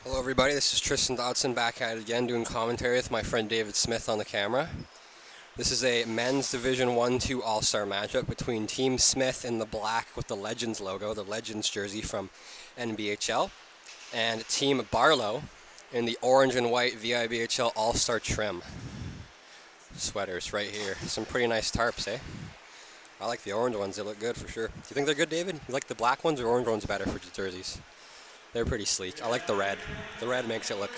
Hello everybody, this is Tristan Dodson back at it again doing commentary with my friend David Smith on the camera. This is a men's Division 1-2 All-Star matchup between Team Smith in the black with the Legends logo, the Legends jersey from NBHL, and Team Barlow in the orange and white VIBHL All-Star trim. Sweaters right here. Some pretty nice tarps, eh? I like the orange ones, they look good for sure. Do you think they're good, David? You like the black ones or orange ones better for jerseys? They're pretty sleek. I like the red. The red makes it look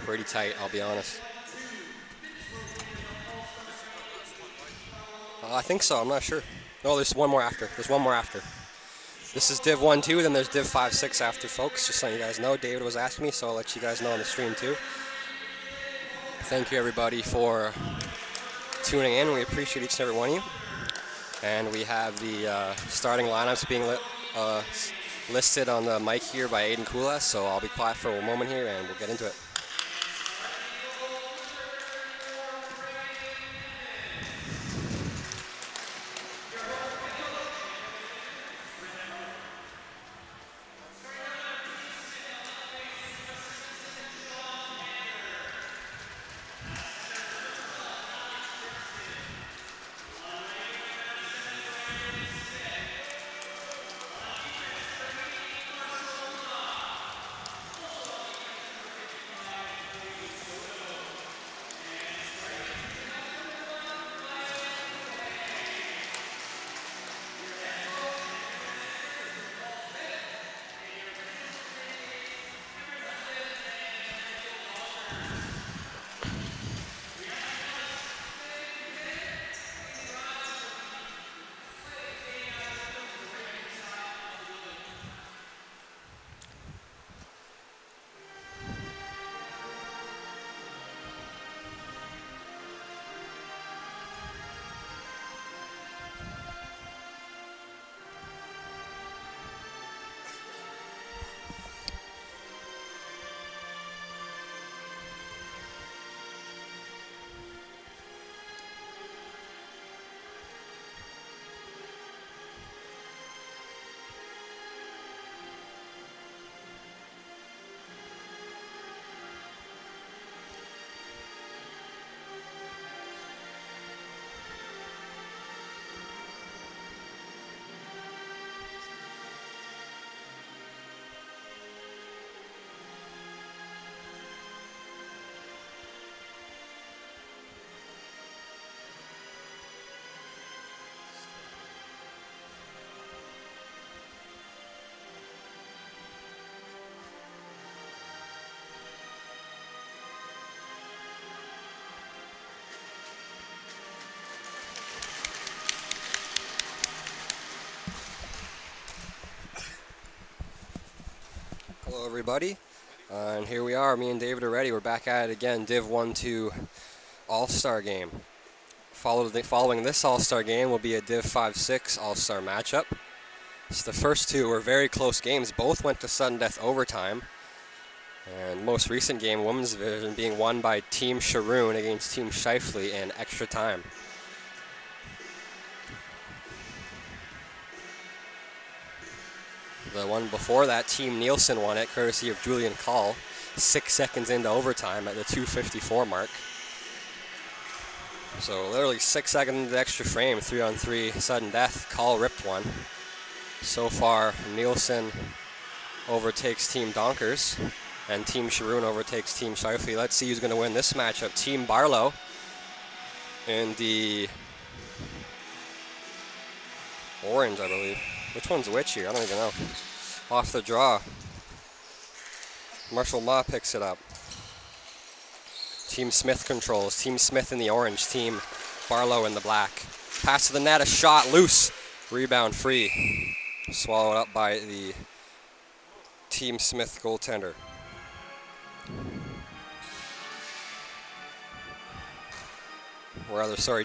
pretty tight, I'll be honest. I think so, I'm not sure. No, there's one more after. This is Div 1-2, then there's Div 5-6 after, folks. Just letting you guys know. David was asking me, so I'll let you guys know on the stream too. Thank you everybody for tuning in. We appreciate each and every one of you. And we have the starting lineups being listed on the mic here by Aiden Kula, so I'll be quiet for a moment here and we'll get into it. Hello everybody, and here we are, me and David are ready. We're back at it again, Div 1-2 All-Star game. Following this All-Star game will be a Div 5-6 All-Star matchup. So the first two were very close games, both went to sudden death overtime. And most recent game, women's division, being won by Team Sharoon against Team Shifley in extra time. The one before that, Team Nielsen won it, courtesy of Julian Call, 6 seconds into overtime at the 2:54 mark. So literally 6 seconds into the extra frame, 3-on-3 sudden death, Call ripped one. So far, Nielsen overtakes Team Donkers, and Team Sharoon overtakes Team Shifley. Let's see who's going to win this matchup. Team Barlow in the orange, I believe. Which one's which here? I don't even know. Off the draw. Marshall Ma picks it up. Team Smith controls. Team Smith in the orange. Team Barlow in the black. Pass to the net, a shot, loose. Rebound free. Swallowed up by the Team Smith goaltender.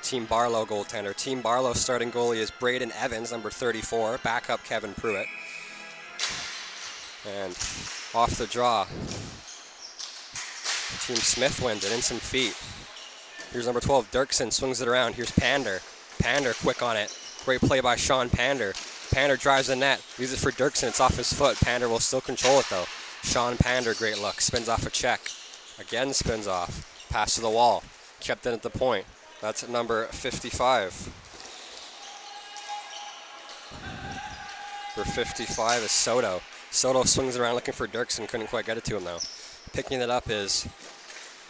Team Barlow goaltender. Team Barlow starting goalie is Braden Evans, number 34. Backup Kevin Pruitt. And off the draw, Team Smith wins it in some feet. Here's number 12, Dirksen, swings it around. Here's Pander. Pander quick on it. Great play by Sean Pander. Pander drives the net, leaves it for Dirksen, it's off his foot. Pander will still control it though. Sean Pander, great look. Spins off a check. Again spins off. Pass to the wall. Kept it at the point. That's number 55. Number 55 is Soto. Soto swings around looking for Dirksen. Couldn't quite get it to him, though. Picking it up is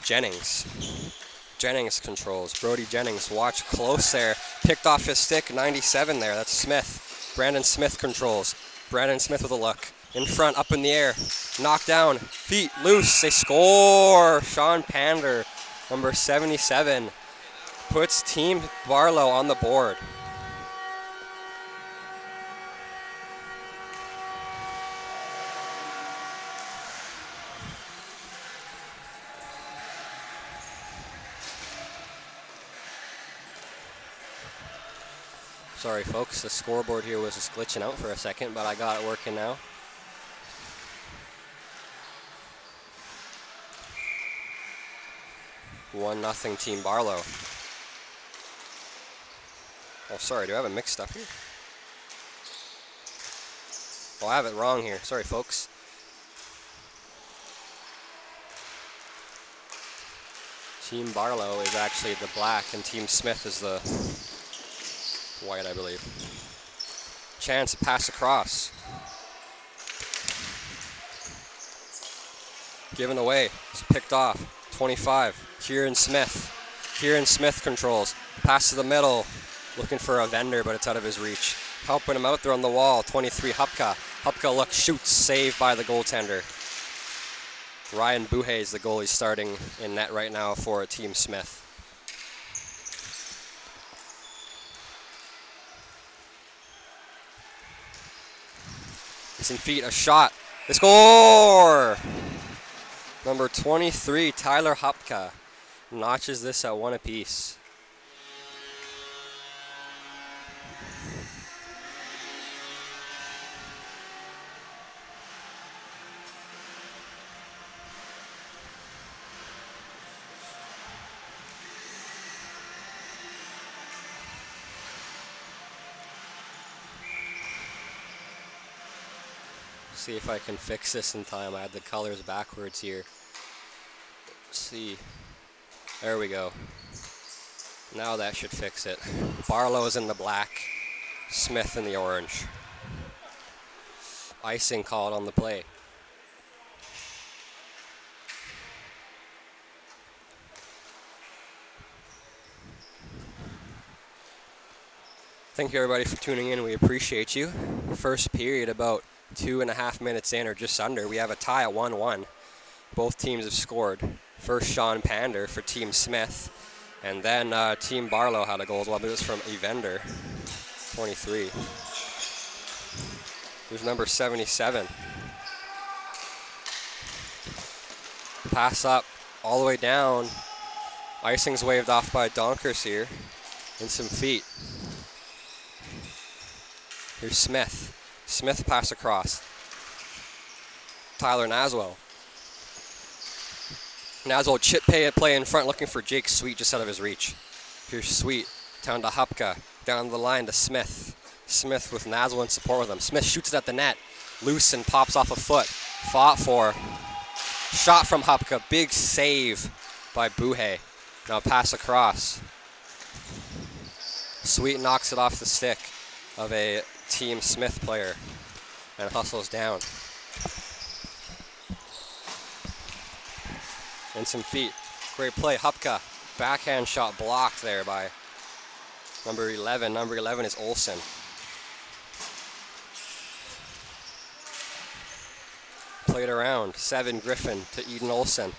Jennings. Jennings controls. Brody Jennings, watch close there. Picked off his stick, 97 there. That's Smith. Brandon Smith controls. Brandon Smith with a look. In front, up in the air. Knocked down. Feet loose. They score. Sean Pander, number 77, puts Team Barlow on the board. Sorry folks, the scoreboard here was just glitching out for a second, but I got it working now. One nothing Team Barlow. Oh, sorry, do I have it mixed up here? Oh, I have it wrong here. Sorry, folks. Team Barlow is actually the black, and Team Smith is the white, I believe. Chance to pass across. Given away. It's picked off. 25. Kieran Smith. Kieran Smith controls. Pass to the middle. Looking for a vendor, but it's out of his reach. Helping him out there on the wall. 23. Hupka. Hupka look, shoots. Saved by the goaltender. Ryan Buhay is the goalie starting in net right now for Team Smith. It's in feet, a shot. They score! Number 23, Tyler Hupka, notches this at one apiece. See if I can fix this in time. I had the colors backwards here. Let's see. There we go. Now that should fix it. Barlow's in the black, Smith in the orange. Icing called on the play. Thank you everybody for tuning in. We appreciate you. First period about 2.5 minutes in, or just under. We have a tie at 1-1. Both teams have scored. First Sean Pander for Team Smith, and then Team Barlow had a goal as well, but it was from Evander, 23. Who's number 77. Pass up all the way down. Icing's waved off by Donkers here. And some feet. Here's Smith. Smith pass across. Tyler Naswell. Naswell chip play in front, looking for Jake Sweet just out of his reach. Here's Sweet, down to Hupka, down the line to Smith. Smith with Naswell in support with him. Smith shoots it at the net. Loose and pops off a foot. Fought for. Shot from Hupka. Big save by Buhay. Now pass across. Sweet knocks it off the stick of a Team Smith player and hustles down. And some feet. Great play. Hupka. Backhand shot blocked there by number 11. Number 11 is Olsen. Played around. 7 Griffin to Eden Olsen.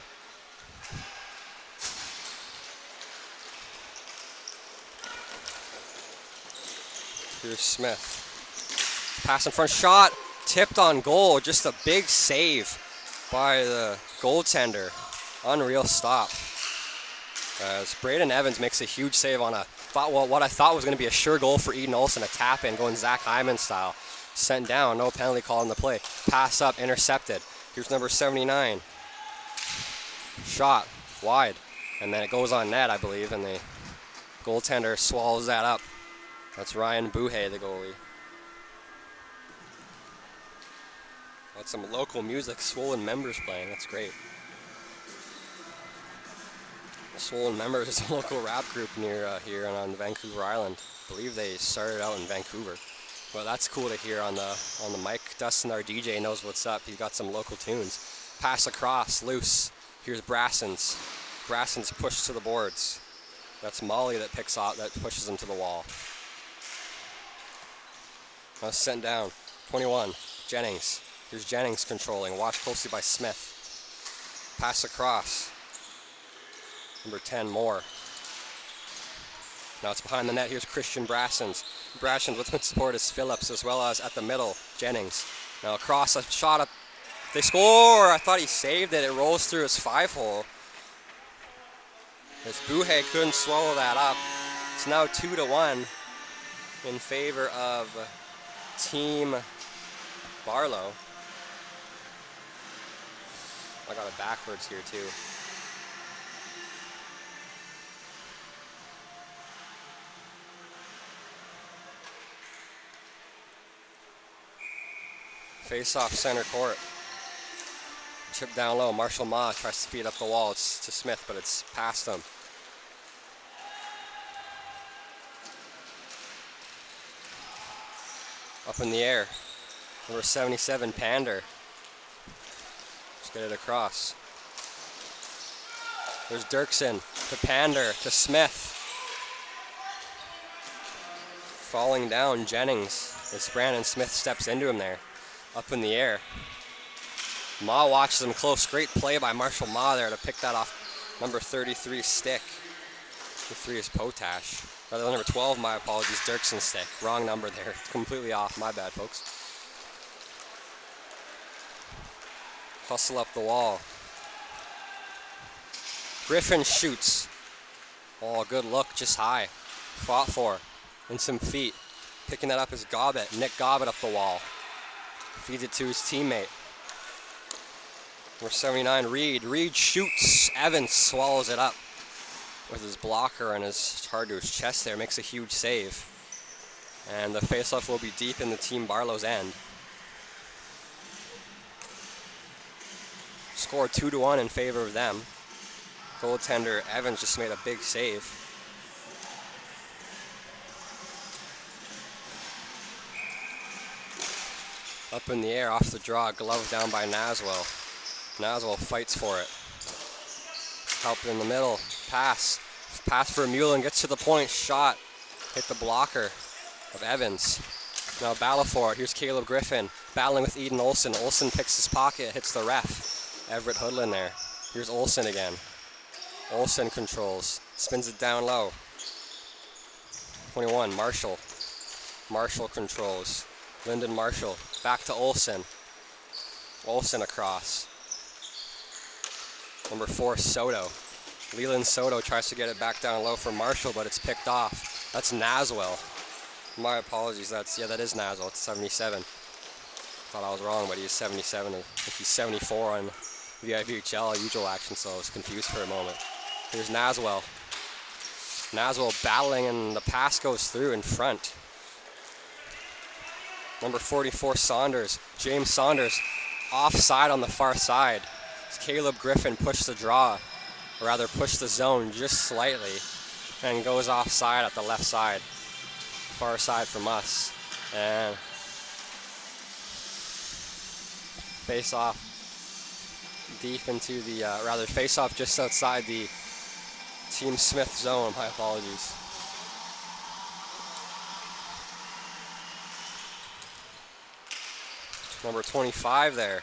Here's Smith. Pass in front, shot, tipped on goal. Just a big save by the goaltender. Unreal stop. As Braden Evans makes a huge save on what I thought was going to be a sure goal for Eden Olsen, a tap in going Zach Hyman style. Sent down, no penalty call on the play. Pass up, intercepted. Here's number 79. Shot, wide. And then it goes on net, I believe, and the goaltender swallows that up. That's Ryan Buhay, the goalie. Got some local music, Swollen Members playing. That's great. Swollen Members is a local rap group near here on Vancouver Island. I believe they started out in Vancouver. Well, that's cool to hear on the mic. Dustin, our DJ, knows what's up. He's got some local tunes. Pass across, loose. Here's Brassens. Brassens push to the boards. That's Molly that pushes him to the wall. Now sent down. 21. Jennings. Here's Jennings controlling. Watched closely by Smith. Pass across. Number 10, Moore. Now it's behind the net. Here's Christian Brassens. Brassens with support is Phillips, as well as at the middle, Jennings. Now across, a shot up. They score! I thought he saved it. It rolls through his 5-hole. As Buhe couldn't swallow that up. It's now 2-1 in favor of Team Barlow. I got it backwards here too. Face off center court. Chip down low. Marshall Ma tries to feed up the wall. It's to Smith, but it's past him. Up in the air. Number 77, Pander. Let's get it across. There's Dirksen to Pander to Smith. Falling down, Jennings. As Brandon Smith steps into him there. Up in the air. Ma watches him close. Great play by Marshall Ma there to pick that off number 33 stick. The 3 is Potash. Rather, number 12, my apologies, Dirksen stick. Wrong number there. Completely off. My bad, folks. Hustle up the wall. Griffin shoots. Oh, good look, just high. Fought for. And some feet. Picking that up is Gobbett. Nick Gobbett up the wall. Feeds it to his teammate. Number 79, Reed. Reed shoots. Evans swallows it up with his blocker and his hard to his chest there. Makes a huge save. And the faceoff will be deep in the Team Barlow's end. Score 2-1 in favor of them. Goaltender Evans just made a big save. Up in the air, off the draw, glove down by Naswell. Naswell fights for it. Help in the middle, pass. Pass for Mullen, gets to the point, shot. Hit the blocker of Evans. Now battle for it, here's Caleb Griffin. Battling with Eden Olsen. Olsen picks his pocket, hits the ref. Everett Hoodlin there. Here's Olsen again. Olsen controls, spins it down low. 21, Marshall. Marshall controls. Lyndon Marshall, back to Olsen. Olsen across. Number 4, Soto. Leland Soto tries to get it back down low for Marshall, but it's picked off. That's Naswell. My apologies, that is Naswell, it's 77. Thought I was wrong, but he's 77. I think he's 74 on VIVHL usual action, so I was confused for a moment. Here's Naswell. Naswell battling, and the pass goes through in front. Number 44, Saunders. James Saunders offside on the far side. Caleb Griffin pushed the draw, or rather pushed the zone just slightly, and goes offside at the left side. Far side from us. And face off deep into the, face off just outside the Team Smith zone. My apologies. Number 25 there.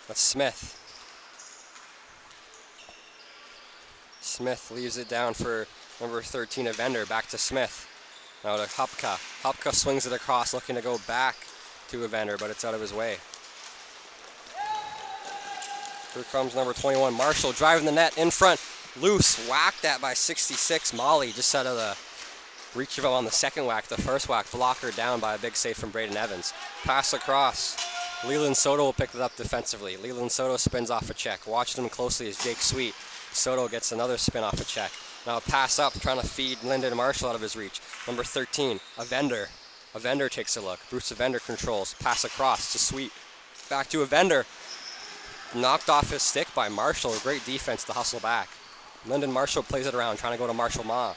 That's Smith. Smith leaves it down for number 13, Evander. Back to Smith. Now to Hupka. Hupka swings it across, looking to go back to Evander, but it's out of his way. Here comes number 21, Marshall, driving the net in front. Loose, whacked at by 66. Molly just out of the reach of him on the second whack. The first whack, blocker down by a big save from Braden Evans. Pass across. Leland Soto will pick it up defensively. Leland Soto spins off a check. Watching him closely is Jake Sweet. Soto gets another spin off a check. Now a pass up, trying to feed Lyndon Marshall out of his reach. Number 13, Evander. Evander takes a look. Bruce Evander controls. Pass across to Sweet. Back to Evander. Knocked off his stick by Marshall. Great defense to hustle back. Lyndon Marshall plays it around, trying to go to Marshall Ma.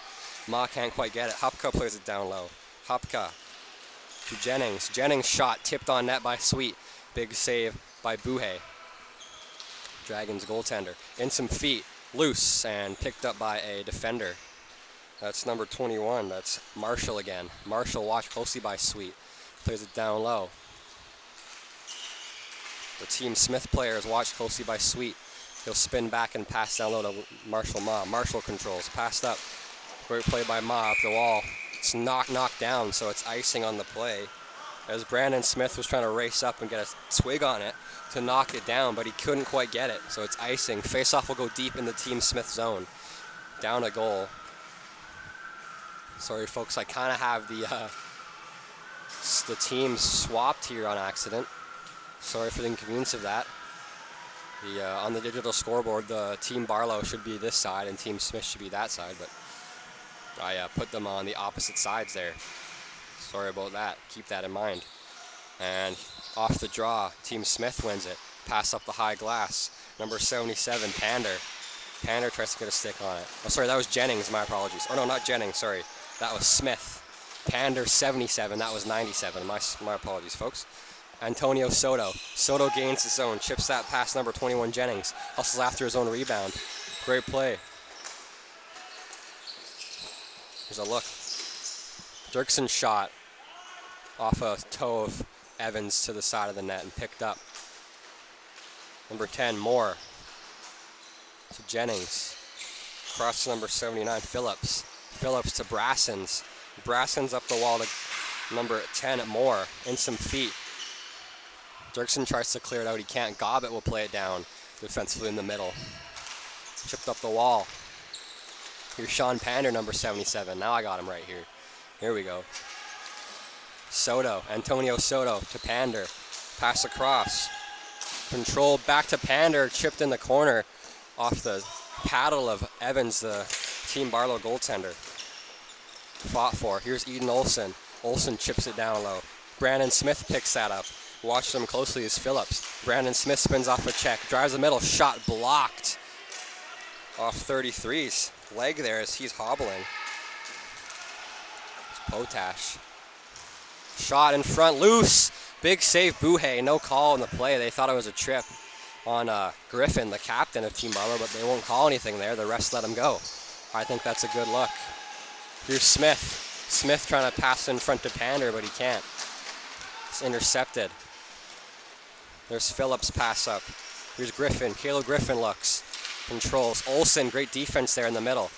Ma can't quite get it. Hupka plays it down low. Hupka to Jennings. Jennings shot tipped on net by Sweet. Big save by Buhe. Dragons goaltender. In some feet. Loose and picked up by a defender. That's number 21. That's Marshall again. Marshall watched closely by Sweet. Plays it down low. The Team Smith player is watched closely by Sweet. He'll spin back and pass down low to Marshall Ma. Marshall controls. Passed up. Great play by Ma up the wall. It's knocked down, so it's icing on the play. As Brandon Smith was trying to race up and get a swig on it to knock it down, but he couldn't quite get it, so it's icing. Face-off will go deep in the Team Smith zone. Down a goal. Sorry, folks, I kind of have the teams swapped here on accident. Sorry for the inconvenience of that. On the digital scoreboard, the Team Barlow should be this side and Team Smith should be that side, but I put them on the opposite sides there. Sorry about that. Keep that in mind. And off the draw, Team Smith wins it. Pass up the high glass. Number 77, Pander. Pander tries to get a stick on it. Oh, sorry, that was Jennings. My apologies. Oh, no, not Jennings. Sorry. That was Smith. Pander, 77. That was 97. My apologies, folks. Antonio Soto. Soto gains his own. Chips that past number 21, Jennings. Hustles after his own rebound. Great play. Here's a look. Dirksen shot off a toe of Evans to the side of the net and picked up. Number 10, Moore. To Jennings. Cross to number 79, Phillips. Phillips to Brassens. Brassens up the wall to number 10 at Moore. In some feet. Dirksen tries to clear it out. He can't. Gobbett will play it down defensively in the middle. Chipped up the wall. Here's Sean Pander, number 77. Now I got him right here. Here we go. Soto. Antonio Soto to Pander. Pass across. Control back to Pander. Chipped in the corner off the paddle of Evans, the Team Barlow goaltender. Fought for. Here's Eden Olsen. Olsen chips it down low. Brandon Smith picks that up. Watch them closely as Phillips. Brandon Smith spins off a check. Drives the middle. Shot blocked. Off 33's leg there as he's hobbling. It's Potash. Shot in front. Loose. Big save, Buhe. No call in the play. They thought it was a trip on Griffin, the captain of Team Barlow, but they won't call anything there. The rest let him go. I think that's a good look. Here's Smith. Smith trying to pass in front to Pander, but he can't. It's intercepted. There's Phillips pass up. Here's Griffin. Caleb Griffin looks. Controls. Olsen, great defense there in the middle.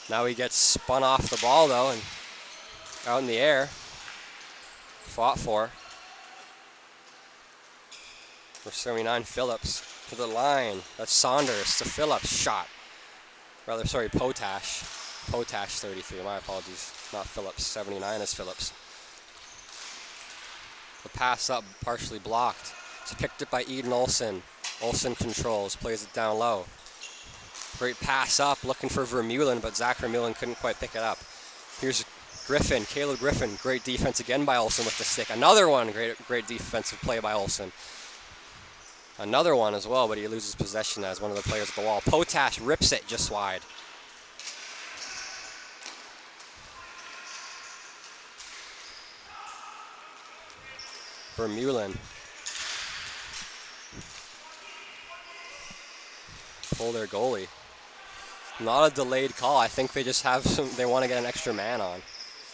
Now he gets spun off the ball, though, and out in the air. Fought for. For 79, Phillips to the line. That's Saunders to Phillips. Shot. Rather, sorry, Potash. Potash, 33. My apologies. Not Phillips. 79 is Phillips. The pass up, partially blocked. It's picked up by Eden Olsen. Olsen controls, plays it down low. Great pass up, looking for Vermeulen, but Zach Vermeulen couldn't quite pick it up. Here's Griffin, Caleb Griffin. Great defense again by Olsen with the stick. Another one, great defensive play by Olsen. Another one as well, but he loses possession as one of the players at the wall. Potash rips it just wide. Vermeulen. Pull their goalie. Not a delayed call. I think they just have they want to get an extra man on.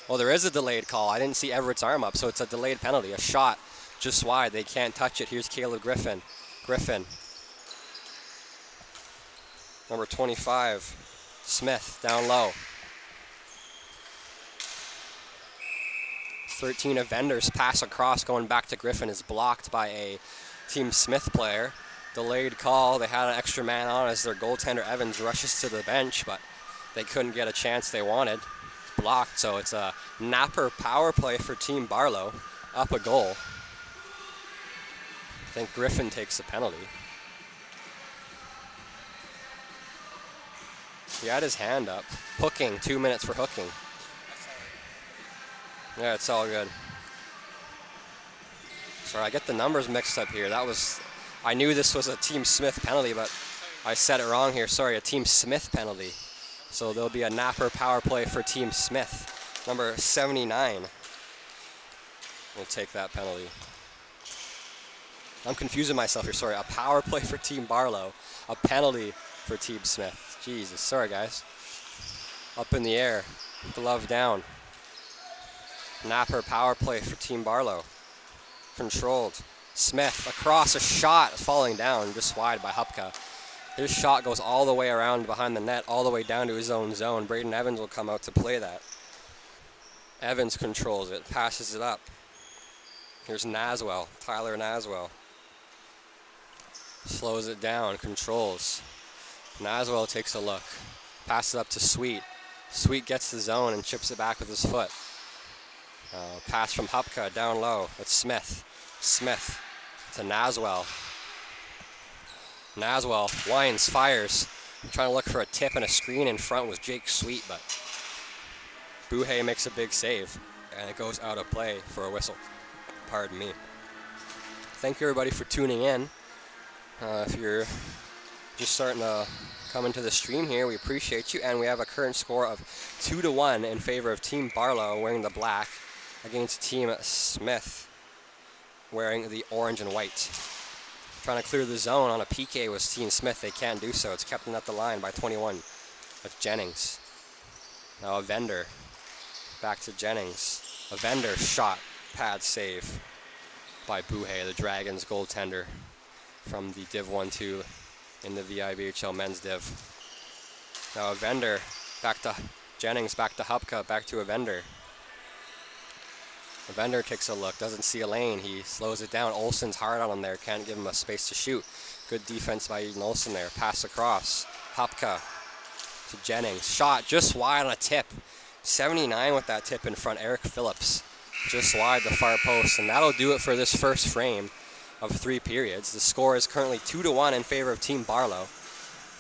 Well, there is a delayed call. I didn't see Everett's arm up, so it's a delayed penalty. A shot just wide. They can't touch it. Here's Caleb Griffin. Griffin. Number 25. Smith down low. 13 of Vendors pass across going back to Griffin is blocked by a Team Smith player. Delayed call. They had an extra man on as their goaltender Evans rushes to the bench, but they couldn't get a chance they wanted. It's blocked, so it's a napper power play for Team Barlow. Up a goal. I think Griffin takes the penalty. He had his hand up. Hooking, 2 minutes for hooking. Yeah, it's all good. Sorry, I get the numbers mixed up here. I knew this was a Team Smith penalty, but I said it wrong here. Sorry, a Team Smith penalty. So there'll be a napper power play for Team Smith. Number 79 will take that penalty. I'm confusing myself here. Sorry, a power play for Team Barlow, a penalty for Team Smith. Jesus, sorry guys. Up in the air, glove down. Napper power play for Team Barlow. Controlled. Smith across, a shot falling down just wide by Hupka. His shot goes all the way around behind the net, all the way down to his own zone. Braden Evans will come out to play that. Evans controls it, passes it up. Here's Naswell, Tyler Naswell. Slows it down, controls. Naswell takes a look, passes it up to Sweet. Sweet gets the zone and chips it back with his foot. Pass from Hupka down low. It's Smith. Smith to Naswell. Naswell winds, fires. Trying to look for a tip and a screen in front with Jake Sweet, but Buhay makes a big save, and it goes out of play for a whistle. Pardon me. Thank you everybody for tuning in. If you're just starting to come into the stream here, we appreciate you, and we have a current score of 2-1 in favor of Team Barlow wearing the black against Team Smith wearing the orange and white. Trying to clear the zone on a PK with Team Smith. They can't do so. It's kept at the line by 21 with Jennings. Now a Vendor. Back to Jennings. A Vendor shot. Pad save by Buhay, the Dragons goaltender from the Div 1-2 in the VIBHL men's div. Now a Vendor. Back to Jennings. Back to Hupka. Back to a Vendor. The Vendor takes a look, doesn't see a lane. He slows it down. Olsen's hard on him there, can't give him a space to shoot. Good defense by Eden Olsen there. Pass across. Hupka to Jennings. Shot just wide on a tip. 79 with that tip in front. Eric Phillips just wide the far post. And that'll do it for this first frame of 3 periods. The score is currently 2-1 in favor of Team Barlow,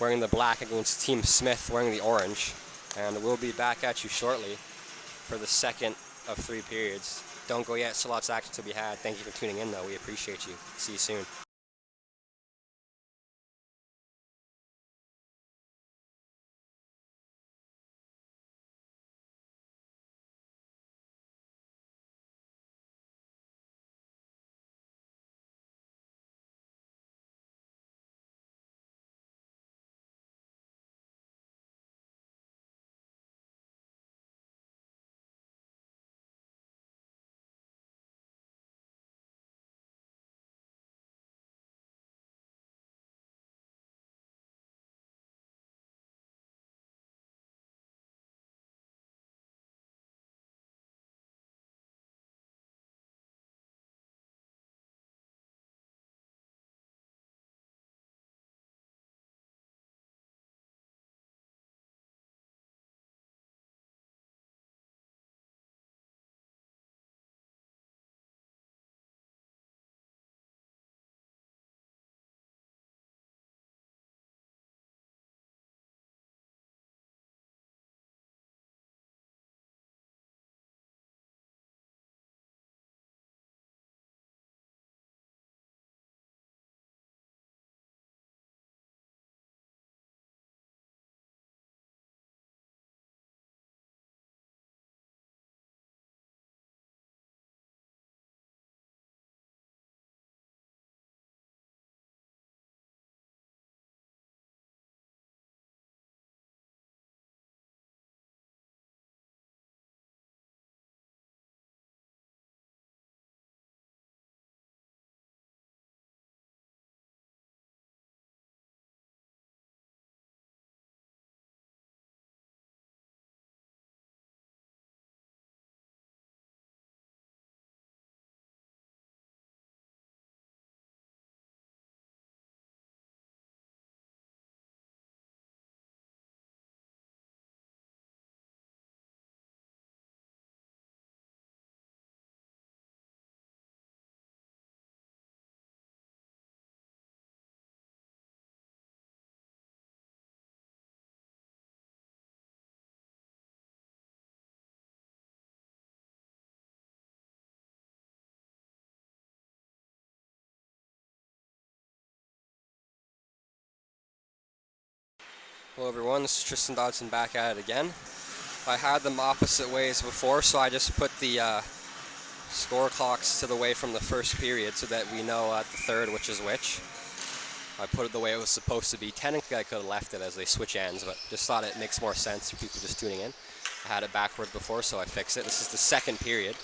wearing the black against Team Smith wearing the orange. And we'll be back at you shortly for the second of 3 periods. Don't go yet, still lots of action to be had. Thank you for tuning in, though. We appreciate you. See you soon. Hello everyone, this is Tristan Dodson back at it again. I had them opposite ways before, so I just put the score clocks to the way from the first period so that we know at the third which is which. I put it the way it was supposed to be. Technically I could have left it as they switch ends, but just thought it makes more sense for people just tuning in. I had it backward before, so I fixed it. This is the second period.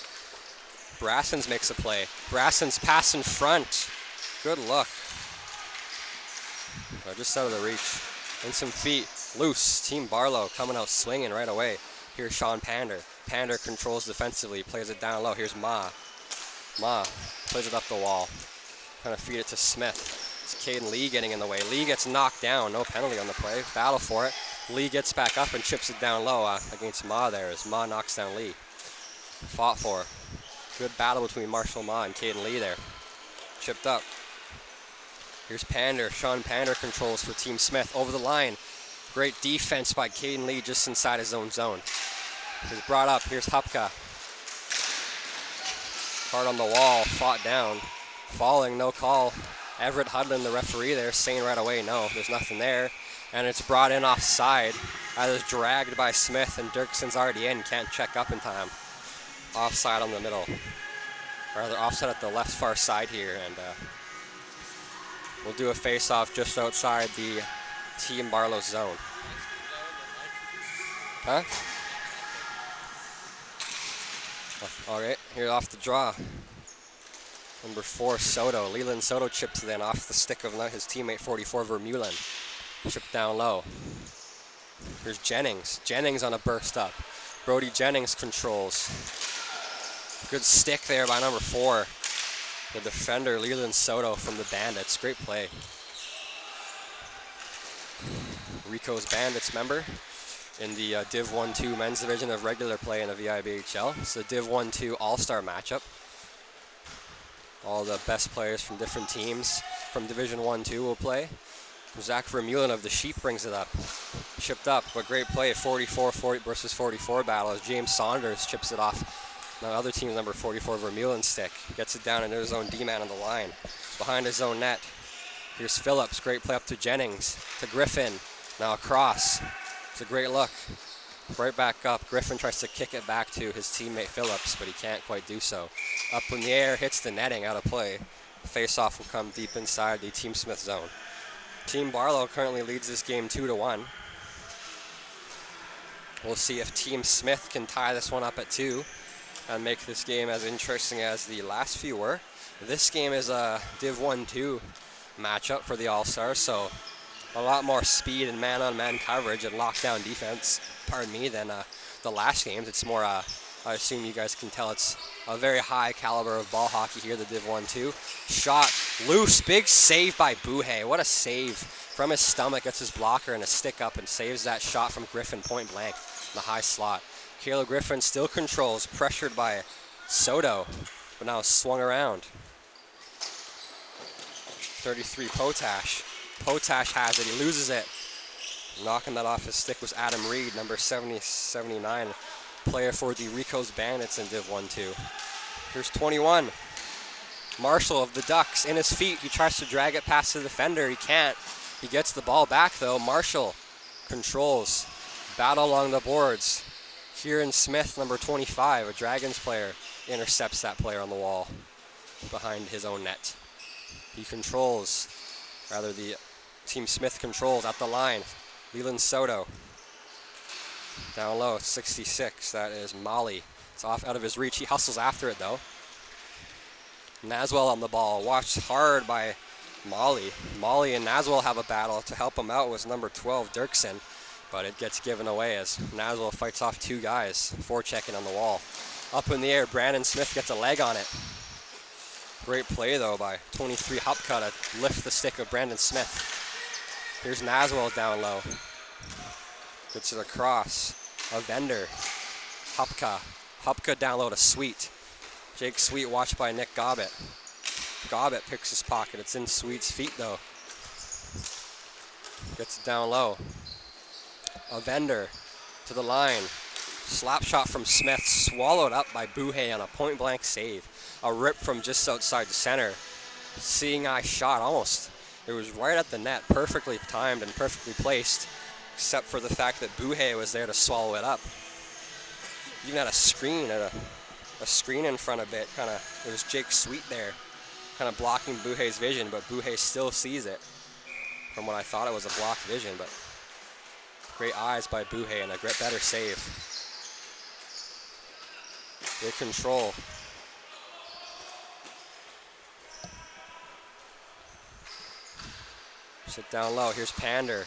Brassens makes a play. Brassens pass in front. Good look. Just out of the reach. And some feet. Loose. Team Barlow coming out swinging right away. Here's Sean Pander. Pander controls defensively. Plays it down low. Here's Ma. Ma plays it up the wall. Trying to feed it to Smith. It's Caden Lee getting in the way. Lee gets knocked down. No penalty on the play. Battle for it. Lee gets back up and chips it down low against Ma there as Ma knocks down Lee. Fought for. Good battle between Marshall Ma and Caden Lee there. Chipped up. Here's Pander. Sean Pander controls for Team Smith. Over the line. Great defense by Caden Lee just inside his own zone. He's brought up. Here's Hupka. Hard on the wall. Fought down. Falling. No call. Everett Hudlin, the referee there, saying right away, no, there's nothing there. And it's brought in offside. That is dragged by Smith, and Dirkson's already in. Can't check up in time. Offside on the middle. Rather, offside at the left far side here. And we'll do a face-off just outside the Team Barlow zone. Huh? All right, here off the draw. Number 4, Soto. Leland Soto chips it in off the stick of his teammate 44, Vermeulen. Chip down low. Here's Jennings. Jennings on a burst up. Brody Jennings controls. Good stick there by number 4. The defender, Leland Soto from the Bandits. Great play. Rico's Bandits member in the Div 1-2 men's division of regular play in the VIBHL. It's the Div 1-2 all-star matchup. All the best players from different teams from Division 1-2 will play. Zach Vermeulen of the Sheep brings it up. Chipped up, but great play. 44 versus 44 battle as James Saunders chips it off. The other team's number 44, Vermeulen stick. Gets it down into his own D-man on the line. Behind his own net. Here's Phillips. Great play up to Jennings. To Griffin. Now across. It's a great look. Right back up. Griffin tries to kick it back to his teammate Phillips, but he can't quite do so. Up in the air, hits the netting, out of play. Face-off will come deep inside the Team Smith zone. Team Barlow currently leads this game 2-1. We'll see if Team Smith can tie this one up at 2 and make this game as interesting as the last few were. This game is a Div 1-2 matchup for the All-Stars, so a lot more speed and man-on-man coverage and lockdown defense, than the last games. It's more, I assume you guys can tell, it's a very high caliber of ball hockey here, the Div 1-2. Shot loose, big save by Buhay. What a save. From his stomach, gets his blocker and a stick up and saves that shot from Griffin point blank in the high slot. Caleb Griffin still controls, pressured by Soto, but now swung around. 33 Potash. Potash has it, he loses it. Knocking that off his stick was Adam Reed, number 79, player for the Rico's Bandits in Div 1-2. Here's 21. Marshall of the Ducks in his feet. He tries to drag it past the defender. He can't. He gets the ball back though. Marshall controls. Battle along the boards. Kieran Smith, number 25, a Dragons player, intercepts that player on the wall behind his own net. He controls, rather the Team Smith controls at the line. Leland Soto. Down low, 66. That is Molly. It's off out of his reach. He hustles after it though. Naswell on the ball. Watched hard by Molly. Molly and Naswell have a battle. To help him out was number 12, Dirksen. But it gets given away as Naswell fights off 2 guys. Forechecking on the wall. Up in the air, Brandon Smith gets a leg on it. Great play though by 23 Hupka to lift the stick of Brandon Smith. Here's Naswell down low. Gets it across. A vendor. Hupka. Hupka down low to Sweet. Jake Sweet watched by Nick Gobbett. Gobbett picks his pocket. It's in Sweet's feet though. Gets it down low. A vendor to the line. Slap shot from Smith. Swallowed up by Buhay on a point blank save. A rip from just outside the center. Seeing eye shot almost. It was right at the net, perfectly timed and perfectly placed. except for the fact that Buhe was there to swallow it up. Even had a screen, in front of it. It was Jake Sweet there, kind of blocking Buhe's vision, but Buhe still sees it. From what I thought it was a blocked vision, but great eyes by Buhe and a better save. Good control. Sit down low. Here's Pander.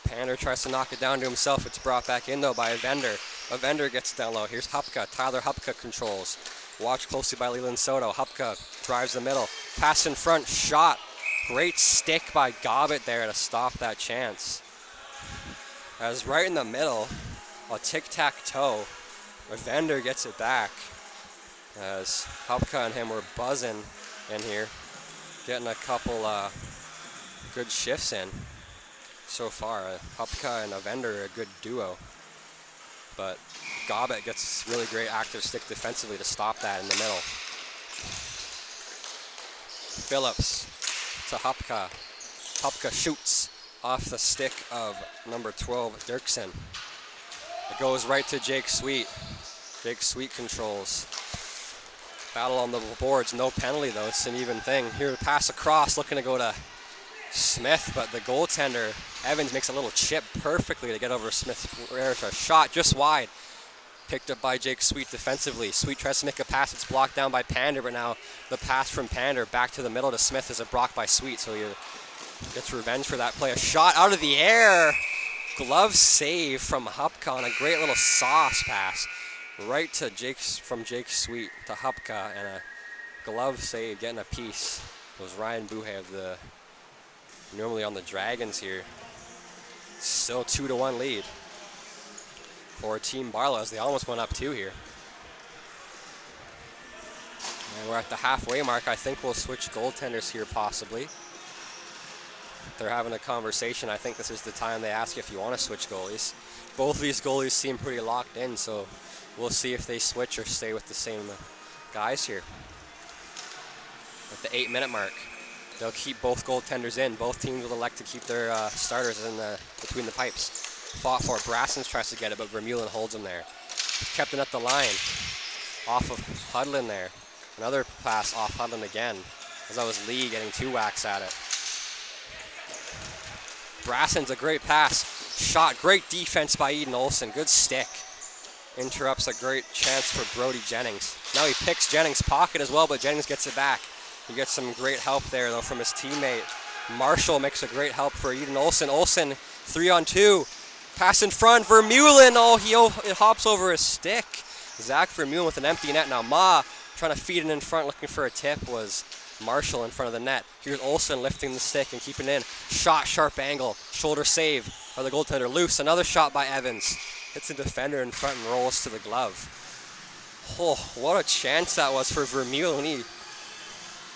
Pander tries to knock it down to himself. It's brought back in, though, by Evander. Evander gets down low. Here's Hupka. Tyler Hupka controls. Watched closely by Leland Soto. Hupka drives the middle. Pass in front. Shot. Great stick by Gobbett there to stop that chance. As right in the middle, a tic-tac-toe. Evander gets it back. As Hupka and him were buzzing in here. Getting a couple good shifts in so far. Hupka and Evander are a good duo. But Gobbett gets really great active stick defensively to stop that in the middle. Phillips to Hupka. Hupka shoots off the stick of number 12, Dirksen. It goes right to Jake Sweet. Jake Sweet controls. Battle on the boards, no penalty though, it's an even thing. Here to pass across, looking to go to Smith, but the goaltender, Evans, makes a little chip perfectly to get over Smith's shot just wide. Picked up by Jake Sweet defensively. Sweet tries to make a pass, it's blocked down by Pander, but now the pass from Pander back to the middle to Smith is a block by Sweet, so he gets revenge for that play. A shot out of the air. Glove save from Hupka on a great little sauce pass. Right to from Jake Sweet to Hupka, and a glove save, getting a piece. It was Ryan Buhe of the, normally on the Dragons here. Still 2-1 lead for Team Barlow as they almost went up 2 here. And we're at the halfway mark. I think we'll switch goaltenders here possibly. They're having a conversation. I think this is the time they ask if you want to switch goalies. Both of these goalies seem pretty locked in, so we'll see if they switch or stay with the same guys here. At the 8-minute mark, they'll keep both goaltenders in. Both teams will elect to keep their starters in between the pipes. Fought for. Brassens tries to get it, but Vermeulen holds him there. Kept it at the line. Off of Hudlin there. Another pass off Hudlin again. As that was Lee getting 2 whacks at it. Brassens, a great pass. Shot. Great defense by Eden Olsen. Good stick. Interrupts a great chance for Brody Jennings. Now he picks Jennings' pocket as well, but Jennings gets it back. He gets some great help there, though, from his teammate. Marshall makes a great help for Eden Olsen. Olsen, 3-on-2. Pass in front. Vermeulen. Oh, it hops over his stick. Zach Vermeulen with an empty net. Now Ma trying to feed it in front, looking for a tip, was Marshall in front of the net. Here's Olsen lifting the stick and keeping it in. Shot, sharp angle. Shoulder save by the goaltender. Loose. Another shot by Evans. Hits a defender in front and rolls to the glove. Oh, what a chance that was for Vermeulen. He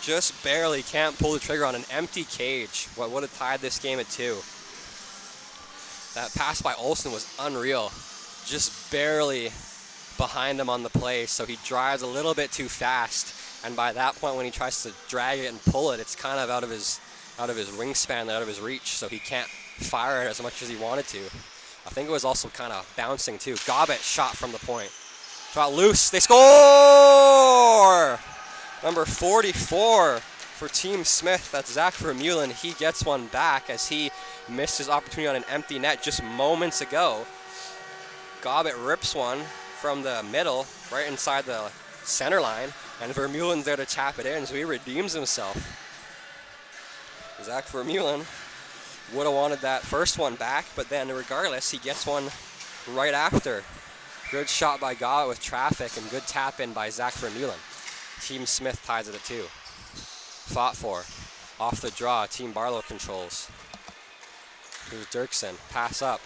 just barely can't pull the trigger on an empty cage. What would have tied this game at 2. That pass by Olsen was unreal. Just barely behind him on the play, so he drives a little bit too fast. And by that point, when he tries to drag it and pull it, it's kind of out of his wingspan, out of his reach, so he can't fire it as much as he wanted to. I think it was also kind of bouncing too. Gobbett shot from the point. Shot loose. They score! Number 44 for Team Smith. That's Zach Vermeulen. He gets one back as he missed his opportunity on an empty net just moments ago. Gobbett rips one from the middle, right inside the center line, and Vermeulen's there to tap it in, so he redeems himself. Zach Vermeulen would have wanted that first one back, but then regardless, he gets one right after. Good shot by Gobbett with traffic and good tap in by Zach Vermeulen. Team Smith ties it at 2. Fought for. Off the draw, Team Barlow controls. Here's Dirksen. Pass up.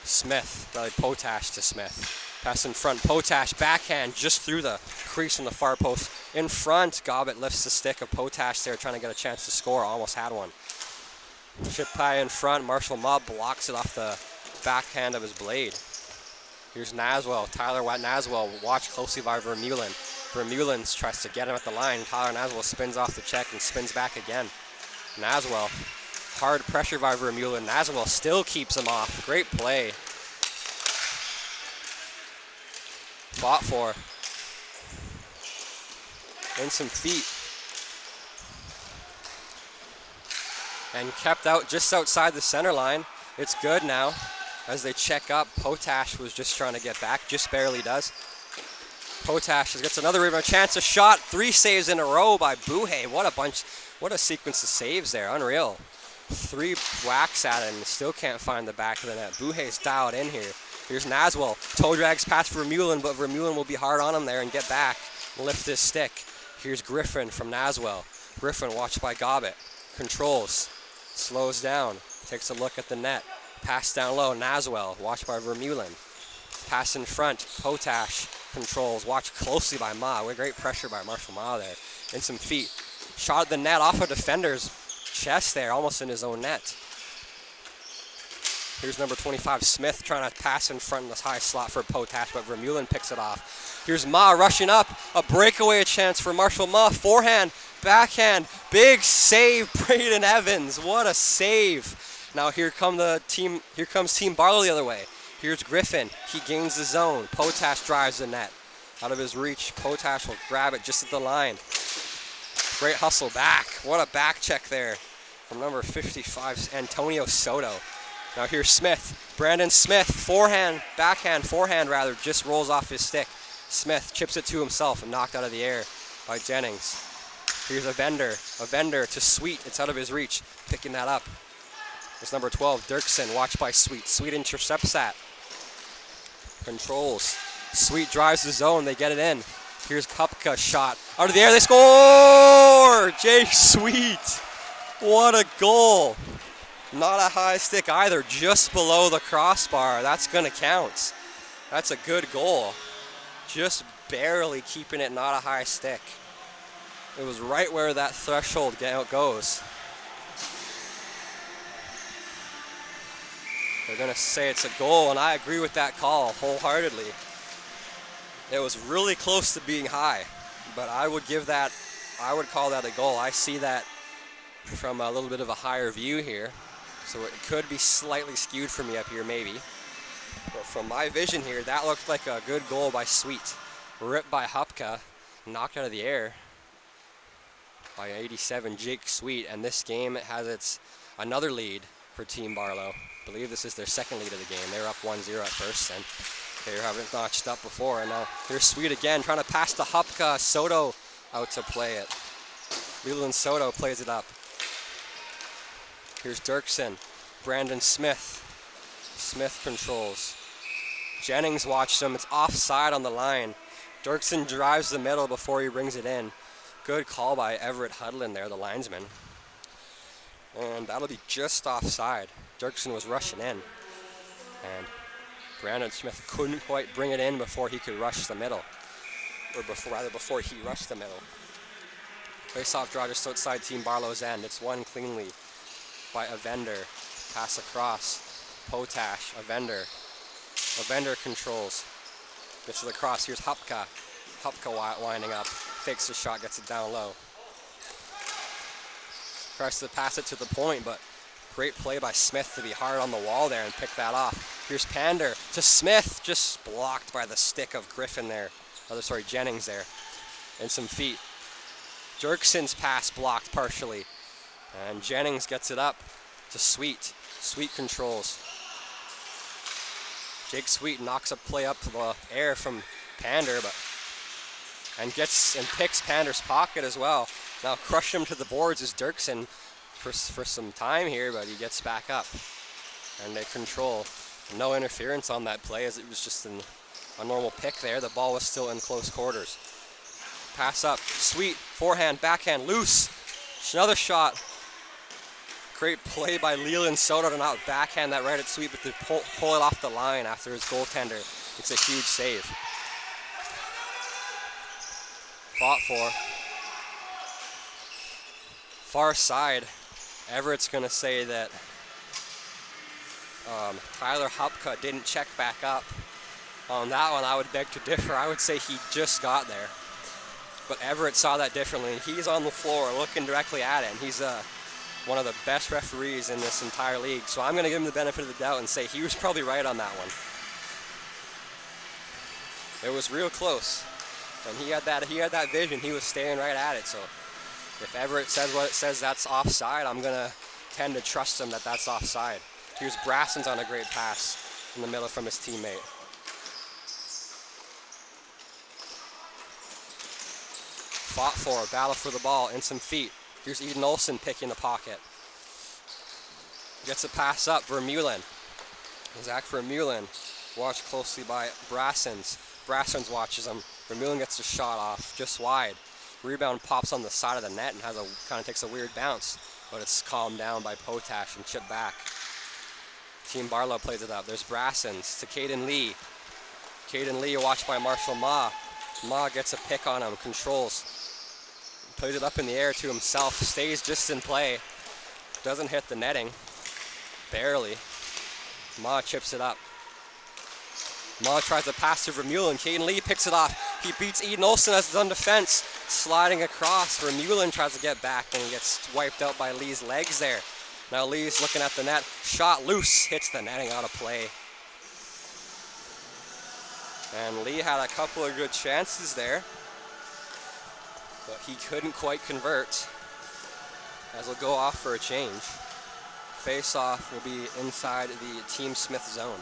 Smith. Really Potash to Smith. Pass in front. Potash backhand just through the crease in the far post. In front, Gobbett lifts the stick of Potash there, trying to get a chance to score. Almost had one. Chip pie in front. Marshall Mobb blocks it off the backhand of his blade. Here's Naswell. Tyler Naswell. Watch closely by Vermeulen. Vermeulen tries to get him at the line. Tyler Naswell spins off the check and spins back again. Naswell Hard pressure by Vermeulen. Naswell still keeps him off. Great play. Fought for. And some feet. And kept out just outside the center line. It's good now as they check up. Potash was just trying to get back, just barely does. Potash gets another rebound, chance, a shot, 3 saves in a row by Buhe. What a bunch, what a sequence of saves there, unreal. 3 whacks at it and still can't find the back of the net. Buhe's dialed in here. Here's Naswell, toe drags past Vermeulen, but Vermeulen will be hard on him there and get back, lift his stick. Here's Griffin from Naswell. Griffin watched by Gobbett, controls, slows down, takes a look at the net. Pass down low, Naswell, watched by Vermeulen. Pass in front, Potash, controls, watched closely by Ma. With great pressure by Marshall Ma there. And some feet. Shot at the net off a defender's chest there, almost in his own net. Here's number 25, Smith, trying to pass in front in this high slot for Potash, but Vermeulen picks it off. Here's Ma rushing up, a breakaway chance for Marshall Ma. Forehand, backhand, big save, Braden Evans. What a save. Now here comes Team Barlow the other way. Here's Griffin, he gains the zone. Potash drives the net. Out of his reach, Potash will grab it just at the line. Great hustle back. What a back check there from number 55, Antonio Soto. Now here's Smith, Brandon Smith, forehand, rather, just rolls off his stick. Smith chips it to himself and knocked out of the air by Jennings. Here's a vendor to Sweet, it's out of his reach, picking that up. It's number 12, Dirksen, watched by Sweet. Sweet intercepts that. Controls. Sweet drives the zone, they get it in. Here's Kupka, shot out of the air, they score! Jake Sweet, what a goal. Not a high stick either, just below the crossbar. That's gonna count. That's a good goal. Just barely keeping it not a high stick. It was right where that threshold goes. They're gonna say it's a goal, and I agree with that call wholeheartedly. It was really close to being high, but I would call that a goal. I see that from a little bit of a higher view here. So it could be slightly skewed for me up here, maybe. But from my vision here, that looked like a good goal by Sweet. Ripped by Hupka, knocked out of the air by 87, Jake Sweet. And this game has another lead for Team Barlow. I believe this is their second lead of the game. They were up 1-0 at first, and they haven't notched up before. And now here's Sweet again, trying to pass to Hupka. Soto out to play it. Leland Soto plays it up. Here's Dirksen, Brandon Smith. Smith controls. Jennings watched him. It's offside on the line. Dirksen drives the middle before he brings it in. Good call by Everett Hudlin there, the linesman. And that'll be just offside. Dirksen was rushing in. And Brandon Smith couldn't quite bring it in before he could rush the middle. Or before he rushed the middle. Face-off draw just outside Team Barlow's end. It's won cleanly by a vendor. Pass across. Potash, a vendor. A vendor controls. Gets it across. Here's Hupka. Hupka winding up. Fakes the shot, gets it down low. Tries to pass it to the point, but great play by Smith to be hard on the wall there and pick that off. Here's Pander to Smith, just blocked by the stick of Griffin there. Jennings there. And some feet. Dirksen's pass blocked partially. And Jennings gets it up to Sweet. Sweet controls. Jake Sweet knocks a play up to the air from Pander, and picks Pander's pocket as well. Now crush him to the boards is Dirksen for some time here, but he gets back up. And they control. No interference on that play as it was just a normal pick there. The ball was still in close quarters. Pass up. Sweet. Forehand, backhand, loose. Another shot. Great play by Leland Soto to not backhand that right at Sweet, but to pull it off the line after his goaltender. It's a huge save. Fought for. Far side. Everett's going to say that Tyler Hupka didn't check back up. On that one, I would beg to differ. I would say he just got there. But Everett saw that differently. He's on the floor looking directly at it, and one of the best referees in this entire league. So I'm going to give him the benefit of the doubt and say he was probably right on that one. It was real close. And he had that vision. He was staring right at it. So if Everett says what it says, that's offside, I'm going to tend to trust him that that's offside. Here's Brassens on a great pass in the middle from his teammate. Fought for, battle for the ball, and some feet. Here's Eden Olsen picking the pocket. Gets a pass up, Vermeulen. Zach Vermeulen, watched closely by Brassens. Brassens watches him. Vermeulen gets the shot off, just wide. Rebound pops on the side of the net and kind of takes a weird bounce, but it's calmed down by Potash and chipped back. Team Barlow plays it up. There's Brassens to Caden Lee. Caden Lee watched by Marshall Ma. Ma gets a pick on him, controls. Plays it up in the air to himself, stays just in play. Doesn't hit the netting, barely. Ma chips it up. Ma tries to pass to Vermeulen. Caden Lee picks it off. He beats Eden Olsen as he's on defense. Sliding across. Vermeulen tries to get back and he gets wiped out by Lee's legs there. Now Lee's looking at the net. Shot loose. Hits the netting out of play. And Lee had a couple of good chances there, but he couldn't quite convert. As he'll go off for a change. Face-off will be inside the Team Smith zone.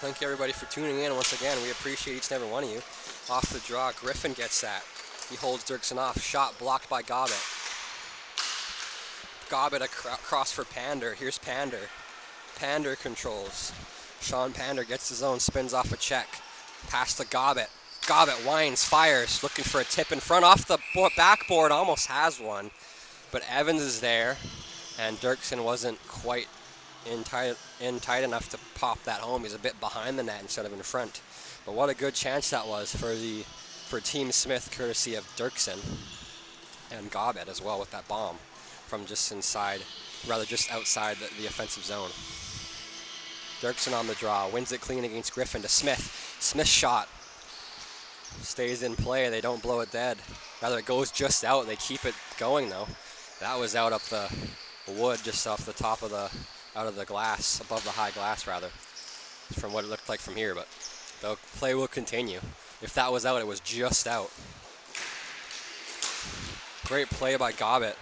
Thank you everybody for tuning in once again. We appreciate each and every one of you. Off the draw, Griffin gets that. He holds Dirksen off. Shot blocked by Gobbett. Gobbett across for Pander. Here's Pander. Pander controls. Sean Pander gets his own, spins off a check. Pass to Gobbett. Gobbett winds, fires, looking for a tip in front off the backboard. Almost has one. But Evans is there, and Dirksen wasn't quite in tight enough to pop that home. He's a bit behind the net instead of in front. But what a good chance that was for Team Smith, courtesy of Dirksen and Gobbett as well with that bomb from just outside the offensive zone. Dirksen on the draw, wins it clean against Griffin to Smith. Smith's shot stays in play. They don't blow it dead. Rather, it goes just out. They keep it going though. That was out up the wood, just off the top of out of the glass, above the high glass rather, from what it looked like from here, but the play will continue. If that was out, it was just out. Great play by Gobbett,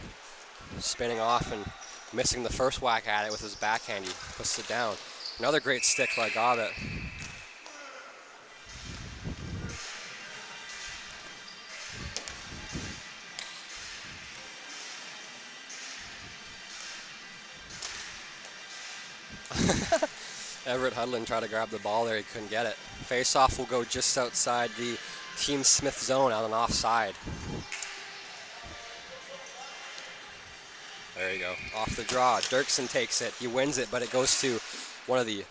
spinning off and missing the first whack at it with his backhand. He puts it down. Another great stick by Gobbett. Everett Hudlin tried to grab the ball there, he couldn't get it. Face-off will go just outside the Team Smith zone out on offside. There you go, off the draw. Dirksen takes it, he wins it, but it goes to one of the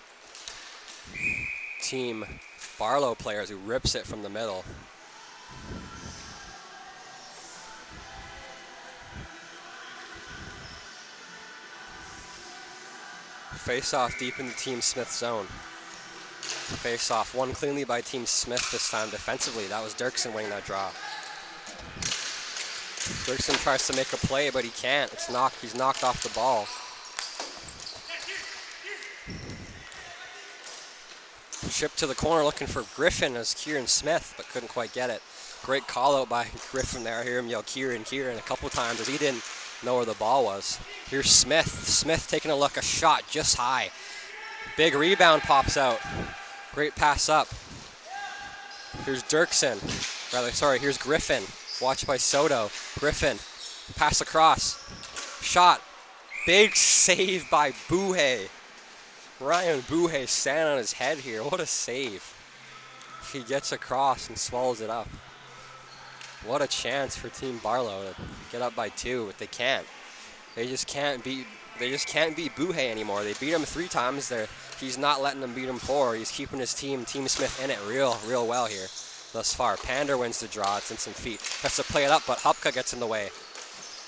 Team Barlow players who rips it from the middle. Face-off deep in the Team Smith zone. Face-off won cleanly by Team Smith this time defensively. That was Dirksen winning that draw. Dirksen tries to make a play, but he can't. He's knocked off the ball. Chip to the corner looking for Griffin as Kieran Smith, but couldn't quite get it. Great call out by Griffin there. I hear him yell Kieran a couple times as he didn't know where the ball was. Here's Smith. Smith taking a look, a shot just high. Big rebound pops out. Great pass up. Here's Dirksen. Here's Griffin. Watched by Soto. Griffin. Pass across. Shot. Big save by Buhay. Ryan Buhay standing on his head here. What a save. He gets across and swallows it up. What a chance for Team Barlow to get up by 2, but they can't. They just can't beat Buhay anymore. They beat him 3 times. He's not letting them beat him 4. He's keeping his Team Smith in it real well here thus far. Pander wins the draw. It's in some feet. Has to play it up, but Hupka gets in the way.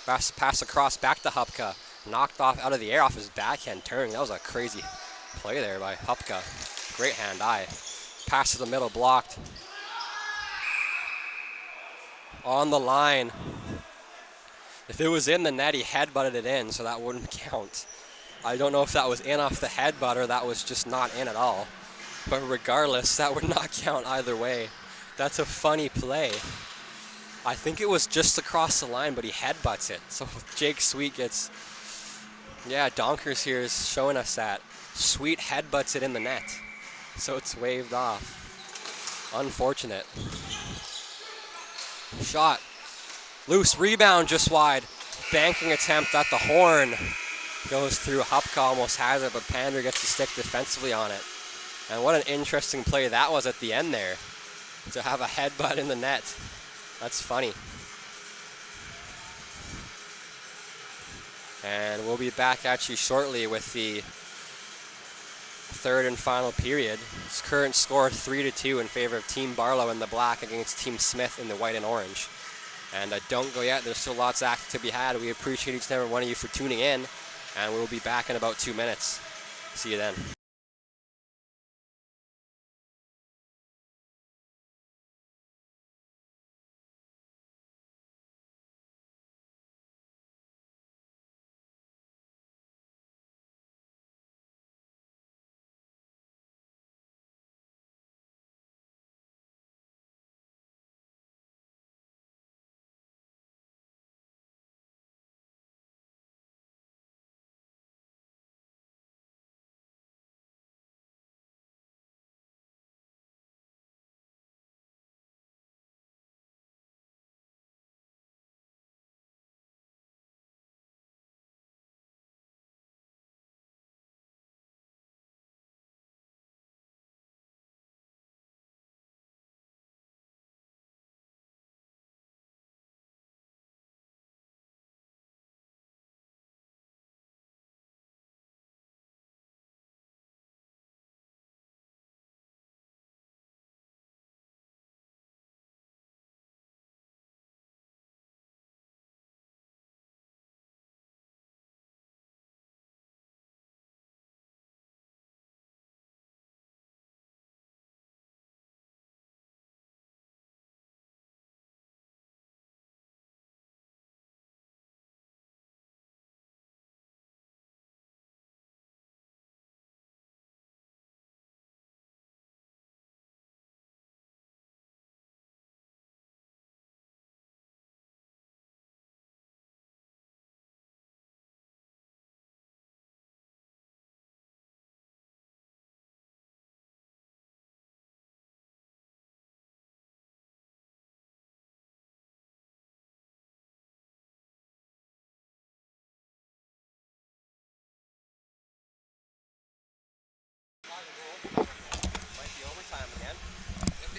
Pass across back to Hupka. Knocked off out of the air off his backhand turn. That was a crazy play there by Hupka. Great hand-eye. Pass to the middle, blocked. On the line. If it was in the net, he headbutted it in, so that wouldn't count. I don't know if that was in off the headbutt or that was just not in at all. But regardless, that would not count either way. That's a funny play. I think it was just across the line, but he headbutts it. So Jake Sweet gets... Yeah, Donkers here is showing us that. Sweet headbutts it in the net. So it's waved off. Unfortunate. Shot. Loose rebound just wide. Banking attempt at the horn. Goes through. Hupka almost has it, but Pander gets the stick defensively on it. And what an interesting play that was at the end there. To have a headbutt in the net. That's funny. And we'll be back at you shortly with the third and final period. Its current score 3-2 in favor of Team Barlow in the black against Team Smith in the white and orange. And don't go yet. There's still lots of action to be had. We appreciate each and every one of you for tuning in. And we'll be back in about 2 minutes. See you then.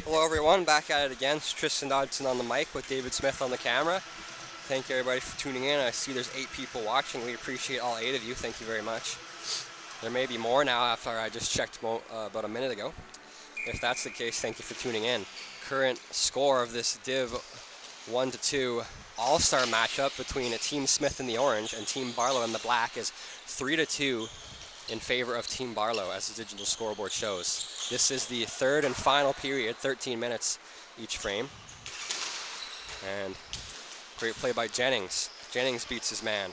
Hello everyone, back at it again. It's Tristan Dodson on the mic with David Smith on the camera. Thank you everybody for tuning in. I see there's 8 people watching. We appreciate all 8 of you. Thank you very much. There may be more now after I just checked about a minute ago. If that's the case, thank you for tuning in. Current score of this Div 1-2 All-Star matchup between Team Smith in the orange and Team Barlow in the black is 3-2 in favor of Team Barlow, as the digital scoreboard shows. This is the third and final period, 13 minutes each frame. And great play by Jennings. Jennings beats his man.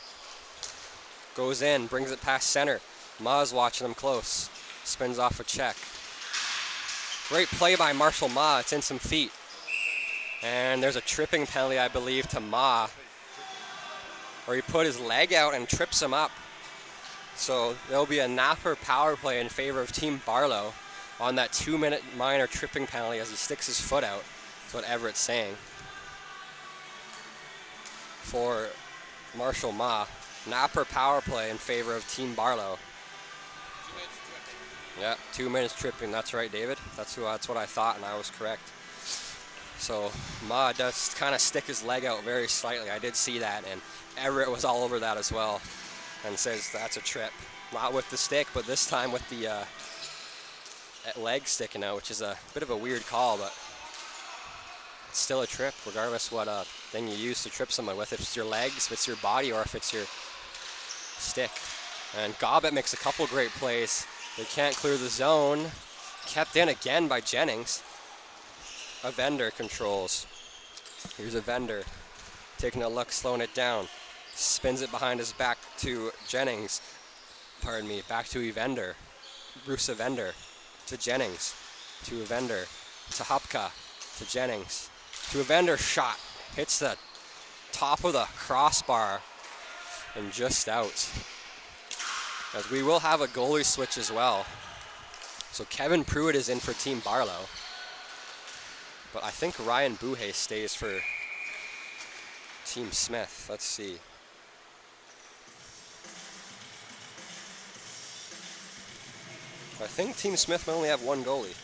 Goes in, brings it past center. Ma's watching him close. Spins off a check. Great play by Marshall Ma. It's in some feet. And there's a tripping penalty, I believe, to Ma, where he put his leg out and trips him up. So there'll be a napper power play in favor of Team Barlow on that 2-minute minor tripping penalty as he sticks his foot out. That's what Everett's saying. For Marshall Ma, napper power play in favor of Team Barlow. 2 minutes tripping. Yeah, 2 minutes tripping. That's right, David. That's what I thought, and I was correct. So Ma does kind of stick his leg out very slightly. I did see that, and Everett was all over that as well, and says that's a trip. Not with the stick, but this time with the leg sticking out, which is a bit of a weird call, but it's still a trip, regardless what thing you use to trip someone with. If it's your legs, if it's your body, or if it's your stick. And Gobbett makes a couple great plays. They can't clear the zone. Kept in again by Jennings. Evander controls. Here's Evander taking a look, slowing it down. Spins it behind his back to Jennings. Pardon me, back to Evander. Bruce Evander to Jennings. To Evander. To Hopka. To Jennings. To Evander, shot. Hits the top of the crossbar and just out. As we will have a goalie switch as well. So Kevin Pruitt is in for Team Barlow. But I think Ryan Buhay stays for Team Smith. Let's see. I think Team Smith might only have one goalie.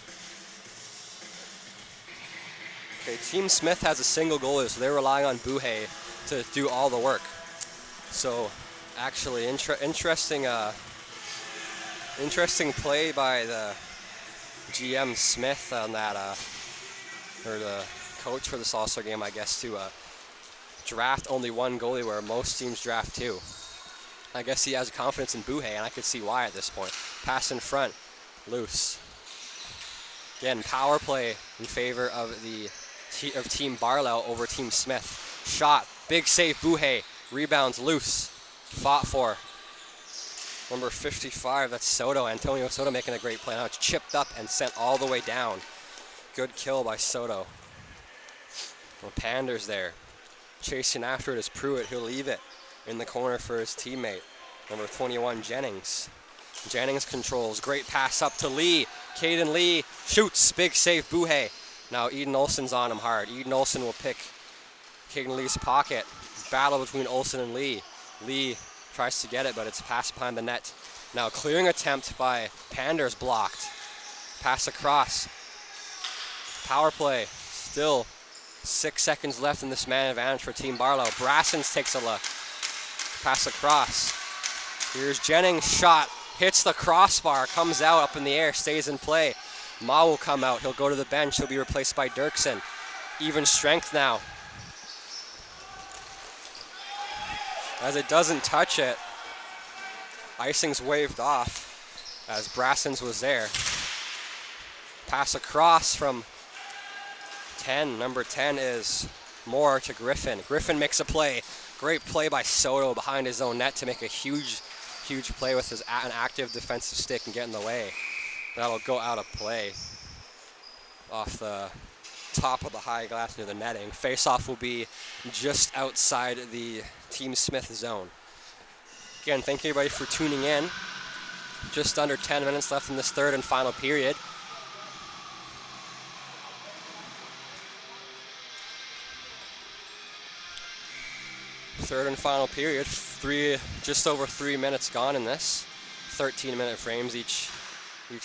Okay, Team Smith has a single goalie, so they're relying on Buhay to do all the work. So, actually, interesting play by the GM Smith on that, or the coach for this All-Star game, I guess, to draft only one goalie where most teams draft two. I guess he has confidence in Buhay, and I could see why at this point. Pass in front, loose. Again, power play in favor of Team Barlow over Team Smith. Shot, big save, Buhay. Rebounds, loose. Fought for. Number 55, that's Soto. Antonio Soto making a great play. Now it's chipped up and sent all the way down. Good kill by Soto. Well, Pander's there. Chasing after it is Pruitt. He'll leave it in the corner for his teammate. Number 21, Jennings. Jennings controls. Great pass up to Lee. Caden Lee shoots. Big save, Buhay. Now Eden Olsen's on him hard. Eden Olsen will pick Caden Lee's pocket. Battle between Olsen and Lee. Lee tries to get it, but it's passed behind the net. Now clearing attempt by Pander's blocked. Pass across. Power play. Still 6 seconds left in this man advantage for Team Barlow. Brassens takes a look. Pass across. Here's Jennings' shot. Hits the crossbar. Comes out up in the air. Stays in play. Ma will come out. He'll go to the bench. He'll be replaced by Dirksen. Even strength now. As it doesn't touch it, icing's waved off as Brassens was there. Pass across from 10. Number 10 is Moore to Griffin. Griffin makes a play. Great play by Soto behind his own net to make a huge play with an active defensive stick and get in the way. That'll go out of play off the top of the high glass near the netting. Face-off will be just outside the Team Smith zone. Again, thank you everybody for tuning in. Just under 10 minutes left in this third and final period. Third and final period. Just over 3 minutes gone in this. 13-minute frames each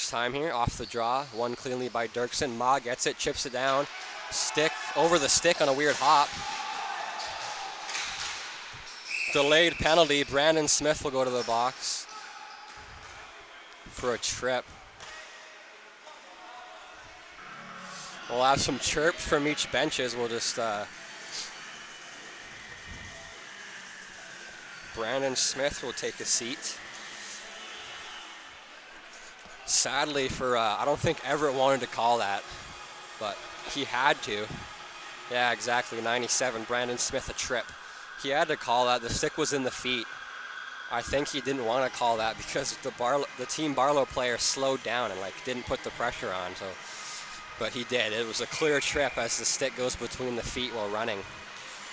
time here. Off the draw. One cleanly by Dirksen. Ma gets it, chips it down. Stick over the stick on a weird hop. Delayed penalty. Brandon Smith will go to the box for a trip. We'll have some chirps from each benches. We'll just Brandon Smith will take a seat. Sadly for, I don't think Everett wanted to call that, but he had to. Yeah, exactly, 97, Brandon Smith a trip. He had to call that. The stick was in the feet. I think he didn't want to call that because the Team Barlow player slowed down and didn't put the pressure on. So, but he did. It was a clear trip as the stick goes between the feet while running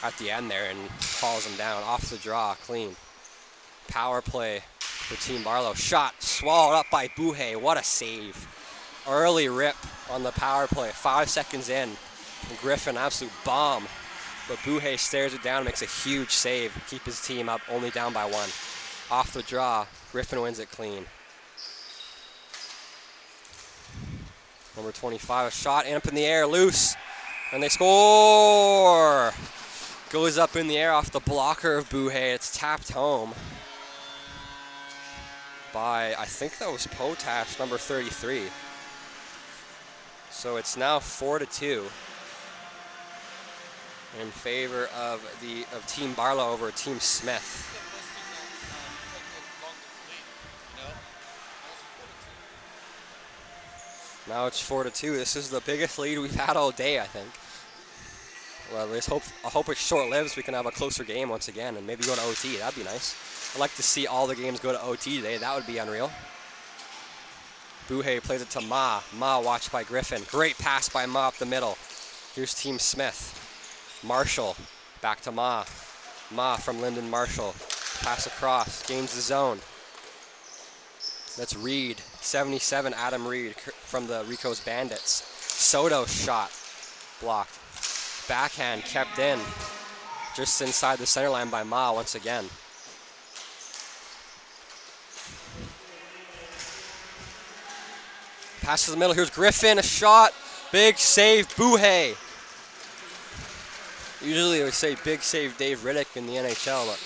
at the end there and hauls him down. Off the draw, clean. Power play for Team Barlow. Shot swallowed up by Buhay. What a save. Early rip on the power play. 5 seconds in. Griffin, absolute bomb. But Buhay stares it down, makes a huge save. Keep his team up, only down by 1. Off the draw, Griffin wins it clean. Number 25, a shot up in the air, loose. And they score! Goes up in the air off the blocker of Buhay. It's tapped home by, I think that was Potash, number 33. So it's now 4-2 in favor of Team Barlow over Team Smith. Now it's 4-2. This is the biggest lead we've had all day, I think. Well, I hope it's short-lived so we can have a closer game once again and maybe go to OT. That'd be nice. I'd like to see all the games go to OT today. That would be unreal. Buhay plays it to Ma. Ma watched by Griffin. Great pass by Ma up the middle. Here's Team Smith. Marshall back to Ma. Ma from Lyndon Marshall. Pass across. Gains the zone. That's Reed. 77, Adam Reed from the Rico's Bandits. Soto shot. Blocked. Backhand kept in. Just inside the center line by Ma once again. Pass to the middle. Here's Griffin. A shot. Big save. Buhay. Usually I would say big save Dave Riddick in the NHL, but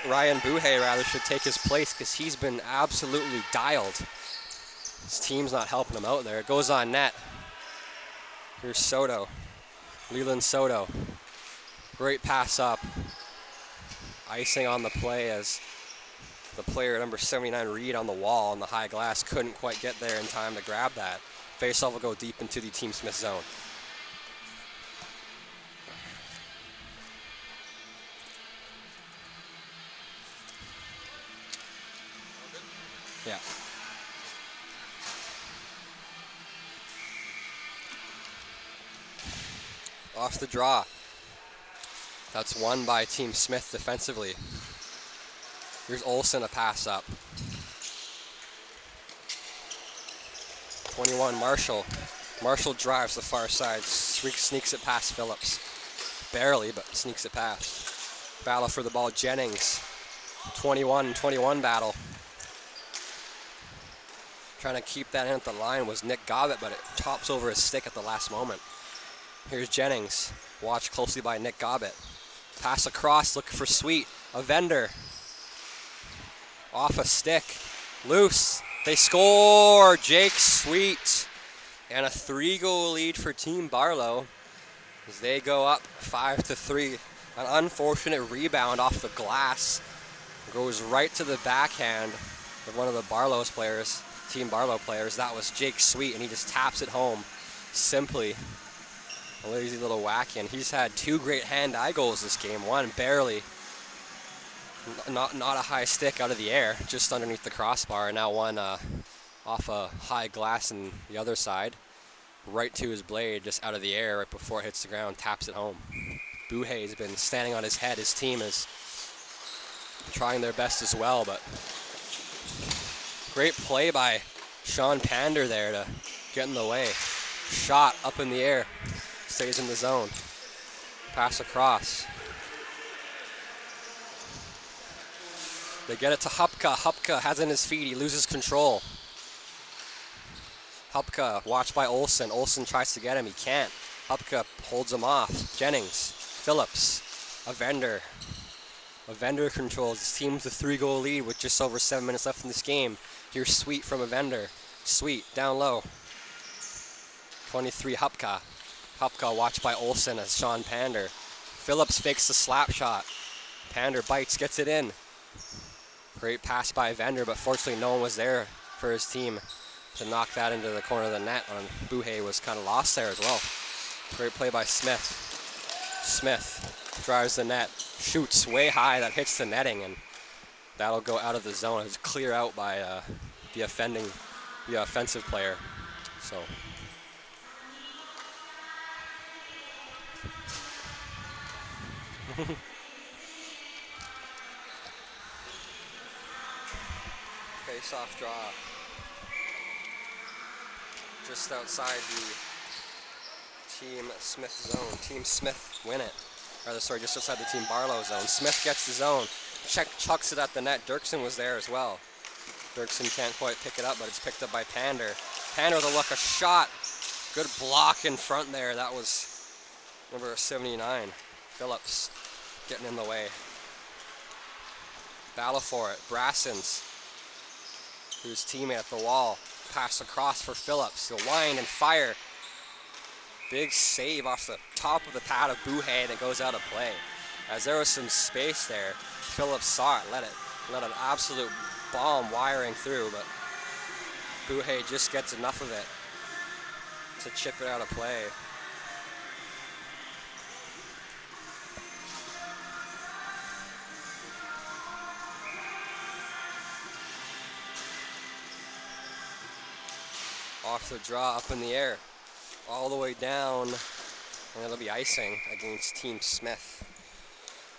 Ryan Buhay rather should take his place because he's been absolutely dialed. His team's not helping him out there. It goes on net. Here's Soto. Leland Soto. Great pass up. Icing on the play as the player number 79 Reed on the wall on the high glass couldn't quite get there in time to grab that. Faceoff will go deep into the Team Smith zone. Yeah. Off the draw. That's won by Team Smith defensively. Here's Olsen, a pass up. 21, Marshall. Marshall drives the far side, sneaks it past Phillips. Barely, but sneaks it past. Battle for the ball, Jennings. 21-21 battle. Trying to keep that in at the line was Nick Gobbett, but it tops over his stick at the last moment. Here's Jennings, watched closely by Nick Gobbett. Pass across, looking for Sweet. A vendor. Off a stick. Loose. They score! Jake Sweet. And a 3-goal lead for Team Barlow as they go up 5-3. An unfortunate rebound off the glass. Goes right to the backhand of one of the Barlow's players. Team Barlow players. That was Jake Sweet, and he just taps it home simply. A lazy little whack in. He's had 2 great hand-eye goals this game. One barely, not a high stick out of the air, just underneath the crossbar. And now one off a high glass on the other side, right to his blade, just out of the air right before it hits the ground, taps it home. Buhay has been standing on his head. His team is trying their best as well, but great play by Sean Pander there to get in the way. Shot up in the air. Stays in the zone. Pass across. They get it to Hupka. Hupka has it in his feet. He loses control. Hupka watched by Olsen. Olsen tries to get him. He can't. Hupka holds him off. Jennings. Phillips. A vendor. A vendor controls his team with a 3-goal lead with just over 7 minutes left in this game. Here's Sweet from a vendor. Sweet down low. 23 Hupka. Hupka watched by Olsen as Sean Pander. Phillips fakes the slap shot. Pander bites, gets it in. Great pass by Vendor, but fortunately no one was there for his team to knock that into the corner of the net. Buhay was kind of lost there as well. Great play by Smith. Smith drives the net, shoots way high, that hits the netting, and that'll go out of the zone. It's clear out by the offensive player. So. Face-off draw. Just outside the Team Smith zone. Team Smith win it. Sorry, just outside the Team Barlow zone. Smith gets the zone. Chucks it at the net. Dirksen was there as well. Dirksen can't quite pick it up, but it's picked up by Pander. Pander with a look, a shot. Good block in front there. That was number 79. Phillips getting in the way. Battle for it. Brassens, whose teammate at the wall. Pass across for Phillips. He'll wind and fire. Big save off the top of the pad of Buhay that goes out of play. As there was some space there, Phillips saw it, let an absolute bomb wiring through, but Buhay just gets enough of it to chip it out of play. Off the draw, up in the air, all the way down, and it'll be icing against Team Smith.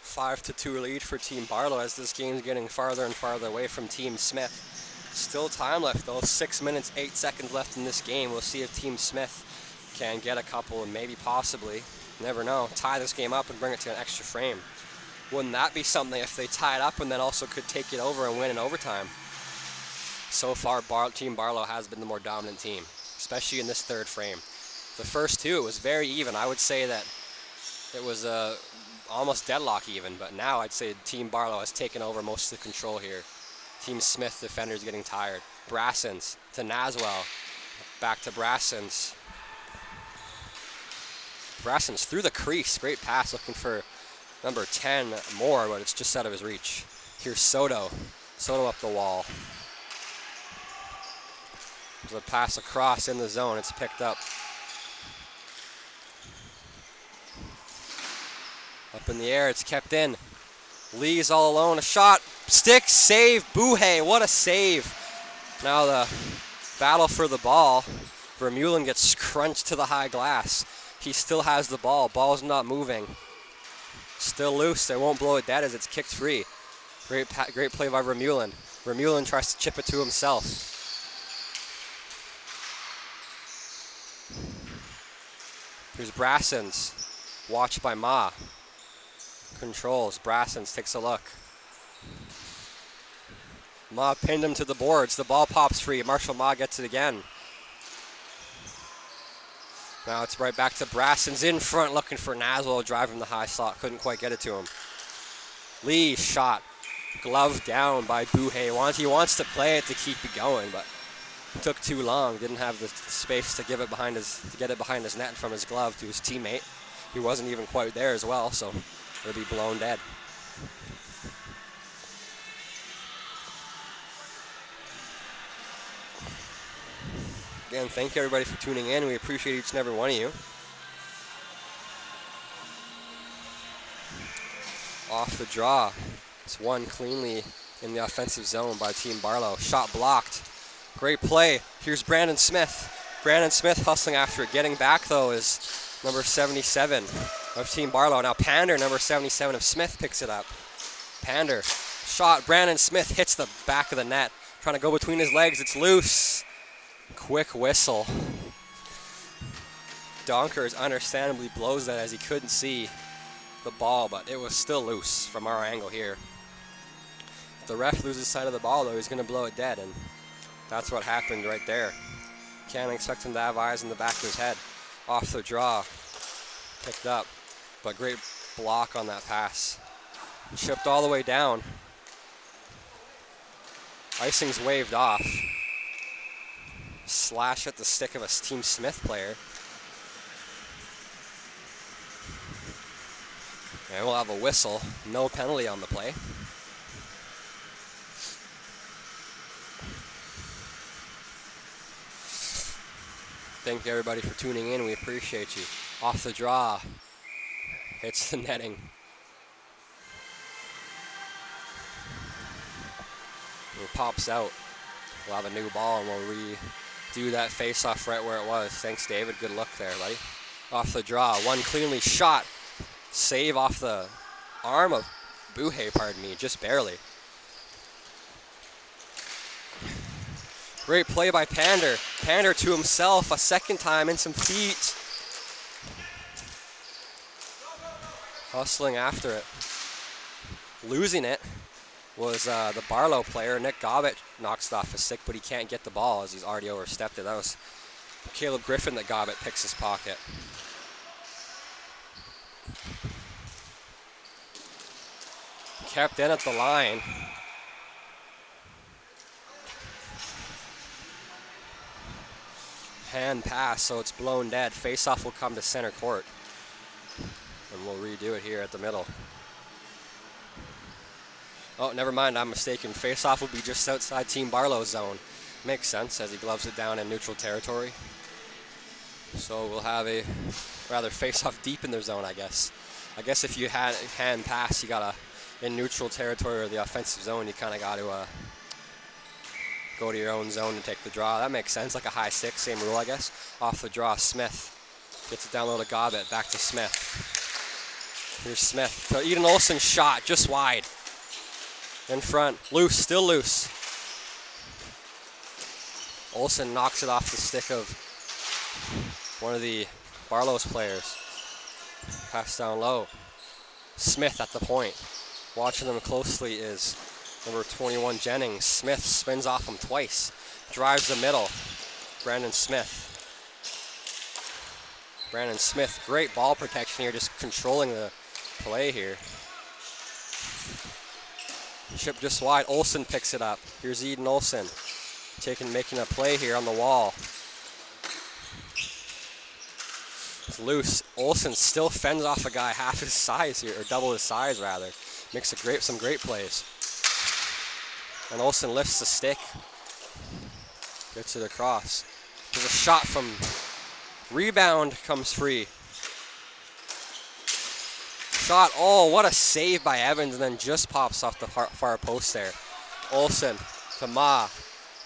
5-2 lead for Team Barlow as this game's getting farther and farther away from Team Smith. Still time left though, 6 minutes, 8 seconds left in this game. We'll see if Team Smith can get a couple and maybe possibly, never know, tie this game up and bring it to an extra frame. Wouldn't that be something if they tie it up and then also could take it over and win in overtime? So far, Team Barlow has been the more dominant team, especially in this third frame. The first two, it was very even. I would say that it was almost deadlock even, but now I'd say Team Barlow has taken over most of the control here. Team Smith defenders getting tired. Brassens to Naswell. Back to Brassens. Brassens through the crease. Great pass, looking for number 10 more, but it's just out of his reach. Here's Soto. Soto up the wall. There's a pass across in the zone. It's picked up. Up in the air, it's kept in. Lee's all alone, a shot, stick, save, Buhay, what a save. Now the battle for the ball. Vermeulen gets crunched to the high glass. He still has the ball, ball's not moving. Still loose, they won't blow it dead as it's kicked free. Great play by Vermeulen. Vermeulen tries to chip it to himself. Here's Brassens, watched by Ma. Controls, Brassens takes a look. Ma pinned him to the boards, the ball pops free, Marshall Ma gets it again. Now it's right back to Brassens in front looking for Naswell, driving the high slot, couldn't quite get it to him. Lee shot, glove down by Buhay. He wants to play it to keep it going, but it took too long, didn't have the space to get it behind his net from his glove to his teammate. He wasn't even quite there as well, so it'll be blown dead. Again, thank you everybody for tuning in. We appreciate each and every one of you. Off the draw. It's won cleanly in the offensive zone by Team Barlow. Shot blocked. Great play. Here's Brandon Smith. Brandon Smith hustling after it. Getting back though is number 77 of Team Barlow. Now Pander, number 77 of Smith, picks it up. Pander, shot. Brandon Smith hits the back of the net. Trying to go between his legs. It's loose. Quick whistle. Donkers understandably blows that as he couldn't see the ball, but it was still loose from our angle here. If the ref loses sight of the ball though, he's going to blow it dead, and that's what happened right there. Can't expect him to have eyes in the back of his head. Off the draw. Picked up, but great block on that pass. Chipped all the way down. Icing's waved off. Slash at the stick of a Team Smith player. And we'll have a whistle. No penalty on the play. Thank you everybody for tuning in. We appreciate you. Off the draw. Hits the netting. It pops out. We'll have a new ball and we'll redo that face-off right where it was. Thanks, David. Good luck there, buddy. Off the draw. One cleanly shot. Save off the arm of Buhay, pardon me, just barely. Great play by Pander. Pander to himself a second time in some feet. Hustling after it. Losing it was the Barlow player. Nick Gobbett knocks it off his stick, but he can't get the ball as he's already overstepped it. That was Caleb Griffin that Gobbett picks his pocket. Kept in at the line. Hand pass, so it's blown dead. Face-off will come to center court. And we'll redo it here at the middle. Oh, never mind, I'm mistaken. Face-off will be just outside Team Barlow's zone. Makes sense as he gloves it down in neutral territory. So we'll have a rather face-off deep in their zone, I guess. I guess if you had hand pass, you gotta, in neutral territory or the offensive zone, you kind of got to go to your own zone and take the draw. That makes sense, like a high six, same rule, I guess. Off the draw, Smith gets it down low to Gobbett, back to Smith. Here's Smith. So Eden Olsen shot, just wide. In front, loose, still loose. Olsen knocks it off the stick of one of the Barlow's players. Pass down low. Smith at the point. Watching them closely is number 21 Jennings. Smith spins off him twice. Drives the middle. Brandon Smith. Brandon Smith, great ball protection here, just controlling the play here. Chip just wide. Olsen picks it up. Here's Eden Olsen. Making a play here on the wall. It's loose. Olsen still fends off a guy half his size here, or double his size rather. Makes some great plays. And Olsen lifts the stick. Gets it across. There's a shot from rebound, comes free. Shot, oh, what a save by Evans, and then just pops off the far post there. Olsen to Ma.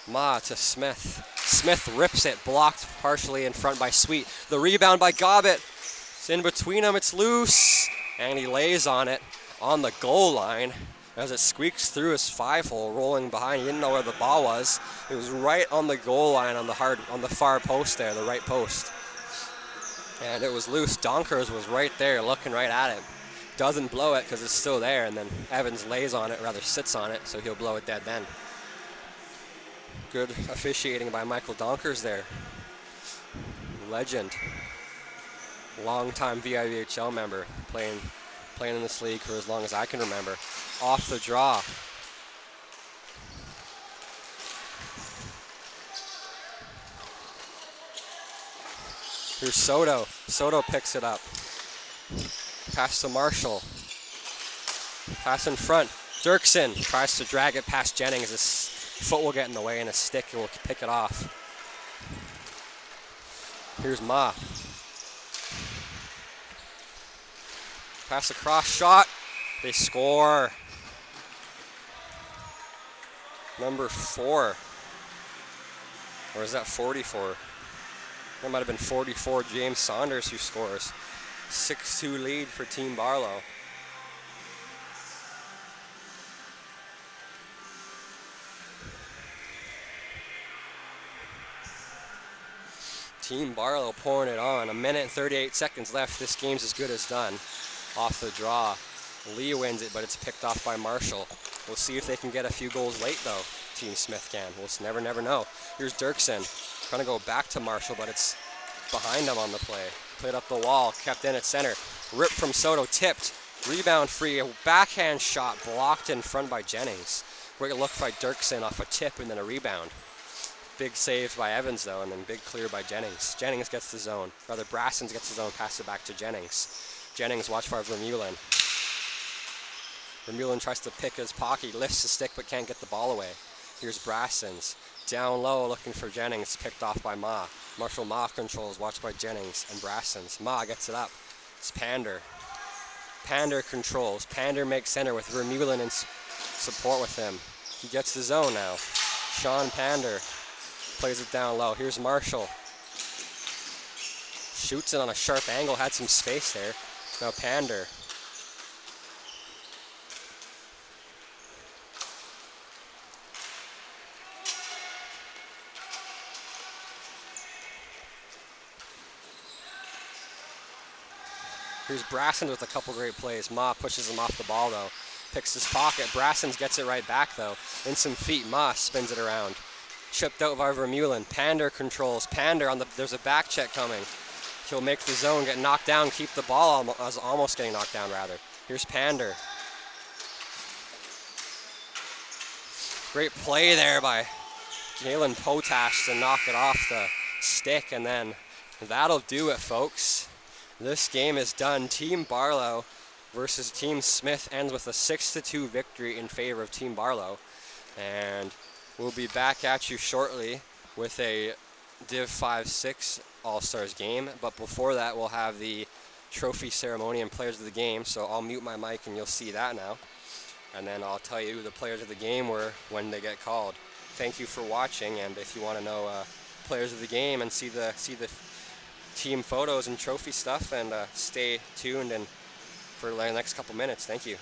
Ma to Smith. Smith rips it, blocked partially in front by Sweet. The rebound by Gobbett. It's in between them, it's loose. And he lays on it on the goal line as it squeaks through his 5-hole, rolling behind. He didn't know where the ball was. It was right on the goal line on the far post there, the right post. And it was loose. Donkers was right there looking right at it. Doesn't blow it because it's still there, and then Evans lays on it, rather sits on it, so he'll blow it dead then. Good officiating by Michael Donkers there. Legend. Long-time VIVHL member, playing in this league for as long as I can remember. Off the draw. Here's Soto. Soto picks it up. Pass to Marshall. Pass in front. Dirksen tries to drag it past Jennings. His foot will get in the way and his stick will pick it off. Here's Ma. Pass across, shot. They score. Number 4. Or is that 44? That might have been 44, James Saunders, who scores. 6-2 lead for Team Barlow. Team Barlow pouring it on. 1 minute and 38 seconds left. This game's as good as done. Off the draw. Lee wins it, but it's picked off by Marshall. We'll see if they can get a few goals late, though. Team Smith can. We'll never know. Here's Dirksen. Trying to go back to Marshall, but it's behind him on the play. Played up the wall, kept in at center. Ripped from Soto, tipped. Rebound free. A backhand shot blocked in front by Jennings. Great look by Dirksen off a tip and then a rebound. Big save by Evans, though, and then big clear by Jennings. Jennings gets the zone. Rather, Brassens gets the zone, pass it back to Jennings. Jennings, watch for Vermeulen. Vermeulen tries to pick his pocket, lifts the stick but can't get the ball away. Here's Brassens. Down low, looking for Jennings, picked off by Ma. Marshall Ma controls, watched by Jennings and Brassens. Ma gets it up. It's Pander. Pander controls. Pander makes center with Vermeulen in support with him. He gets the zone now. Sean Pander plays it down low. Here's Marshall. Shoots it on a sharp angle, had some space there. Now Pander. Here's Brassens with a couple great plays. Ma pushes him off the ball, though. Picks his pocket. Brassens gets it right back, though. In some feet, Ma spins it around. Chipped out by Vermeulen. Pander controls. Pander there's a back check coming. He'll make the zone, get knocked down, keep the ball, almost getting knocked down, rather. Here's Pander. Great play there by Galen Potash to knock it off the stick, and then that'll do it, folks. This game is done. Team Barlow versus Team Smith ends with a 6-2 victory in favor of Team Barlow. And We'll be back at you shortly with a Div 5-6 All-Stars game, but before that we'll have the trophy ceremony and players of the game, so I'll mute my mic and you'll see that now. And then I'll tell you who the players of the game were when they get called. Thank you for watching, and if you want to know players of the game and see the team photos and trophy stuff, and stay tuned and for the next couple minutes. Thank you.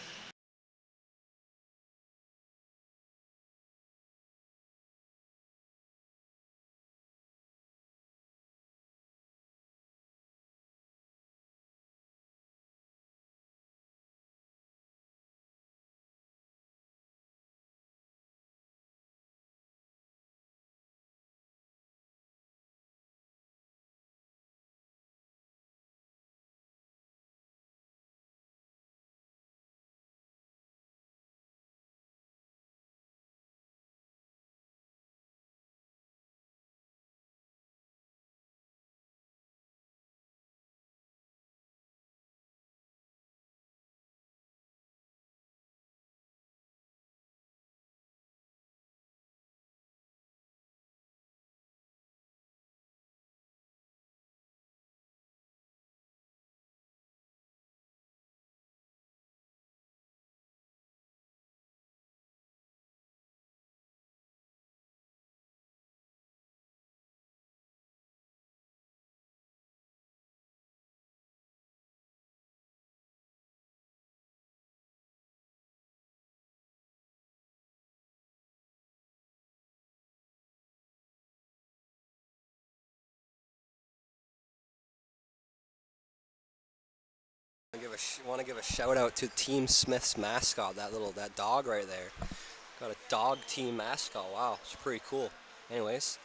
Want to give a shout out to Team Smith's mascot, that dog right there. Got a dog team mascot. Wow, it's pretty cool. Anyways,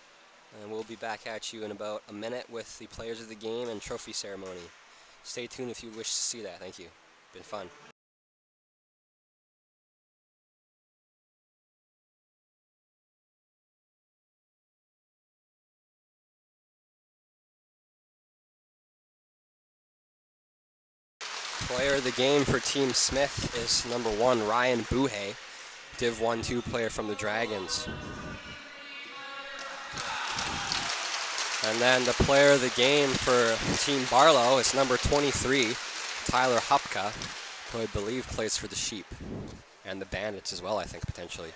and we'll be back at you in about a minute with the players of the game and trophy ceremony. Stay tuned if you wish to see that. Thank you. Been fun. Player of the game for Team Smith is number 1, Ryan Buhay, Div 1-2 player from the Dragons. And then the player of the game for Team Barlow is number 23, Tyler Hupka, who I believe plays for the Sheep and the Bandits as well, I think, potentially.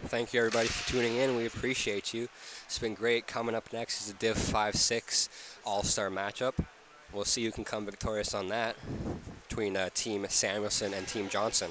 Thank you, everybody, for tuning in. We appreciate you. It's been great. Coming up next is a Div 5-6 All-Star matchup. We'll see who can come victorious on that between Team Samuelson and Team Johnson.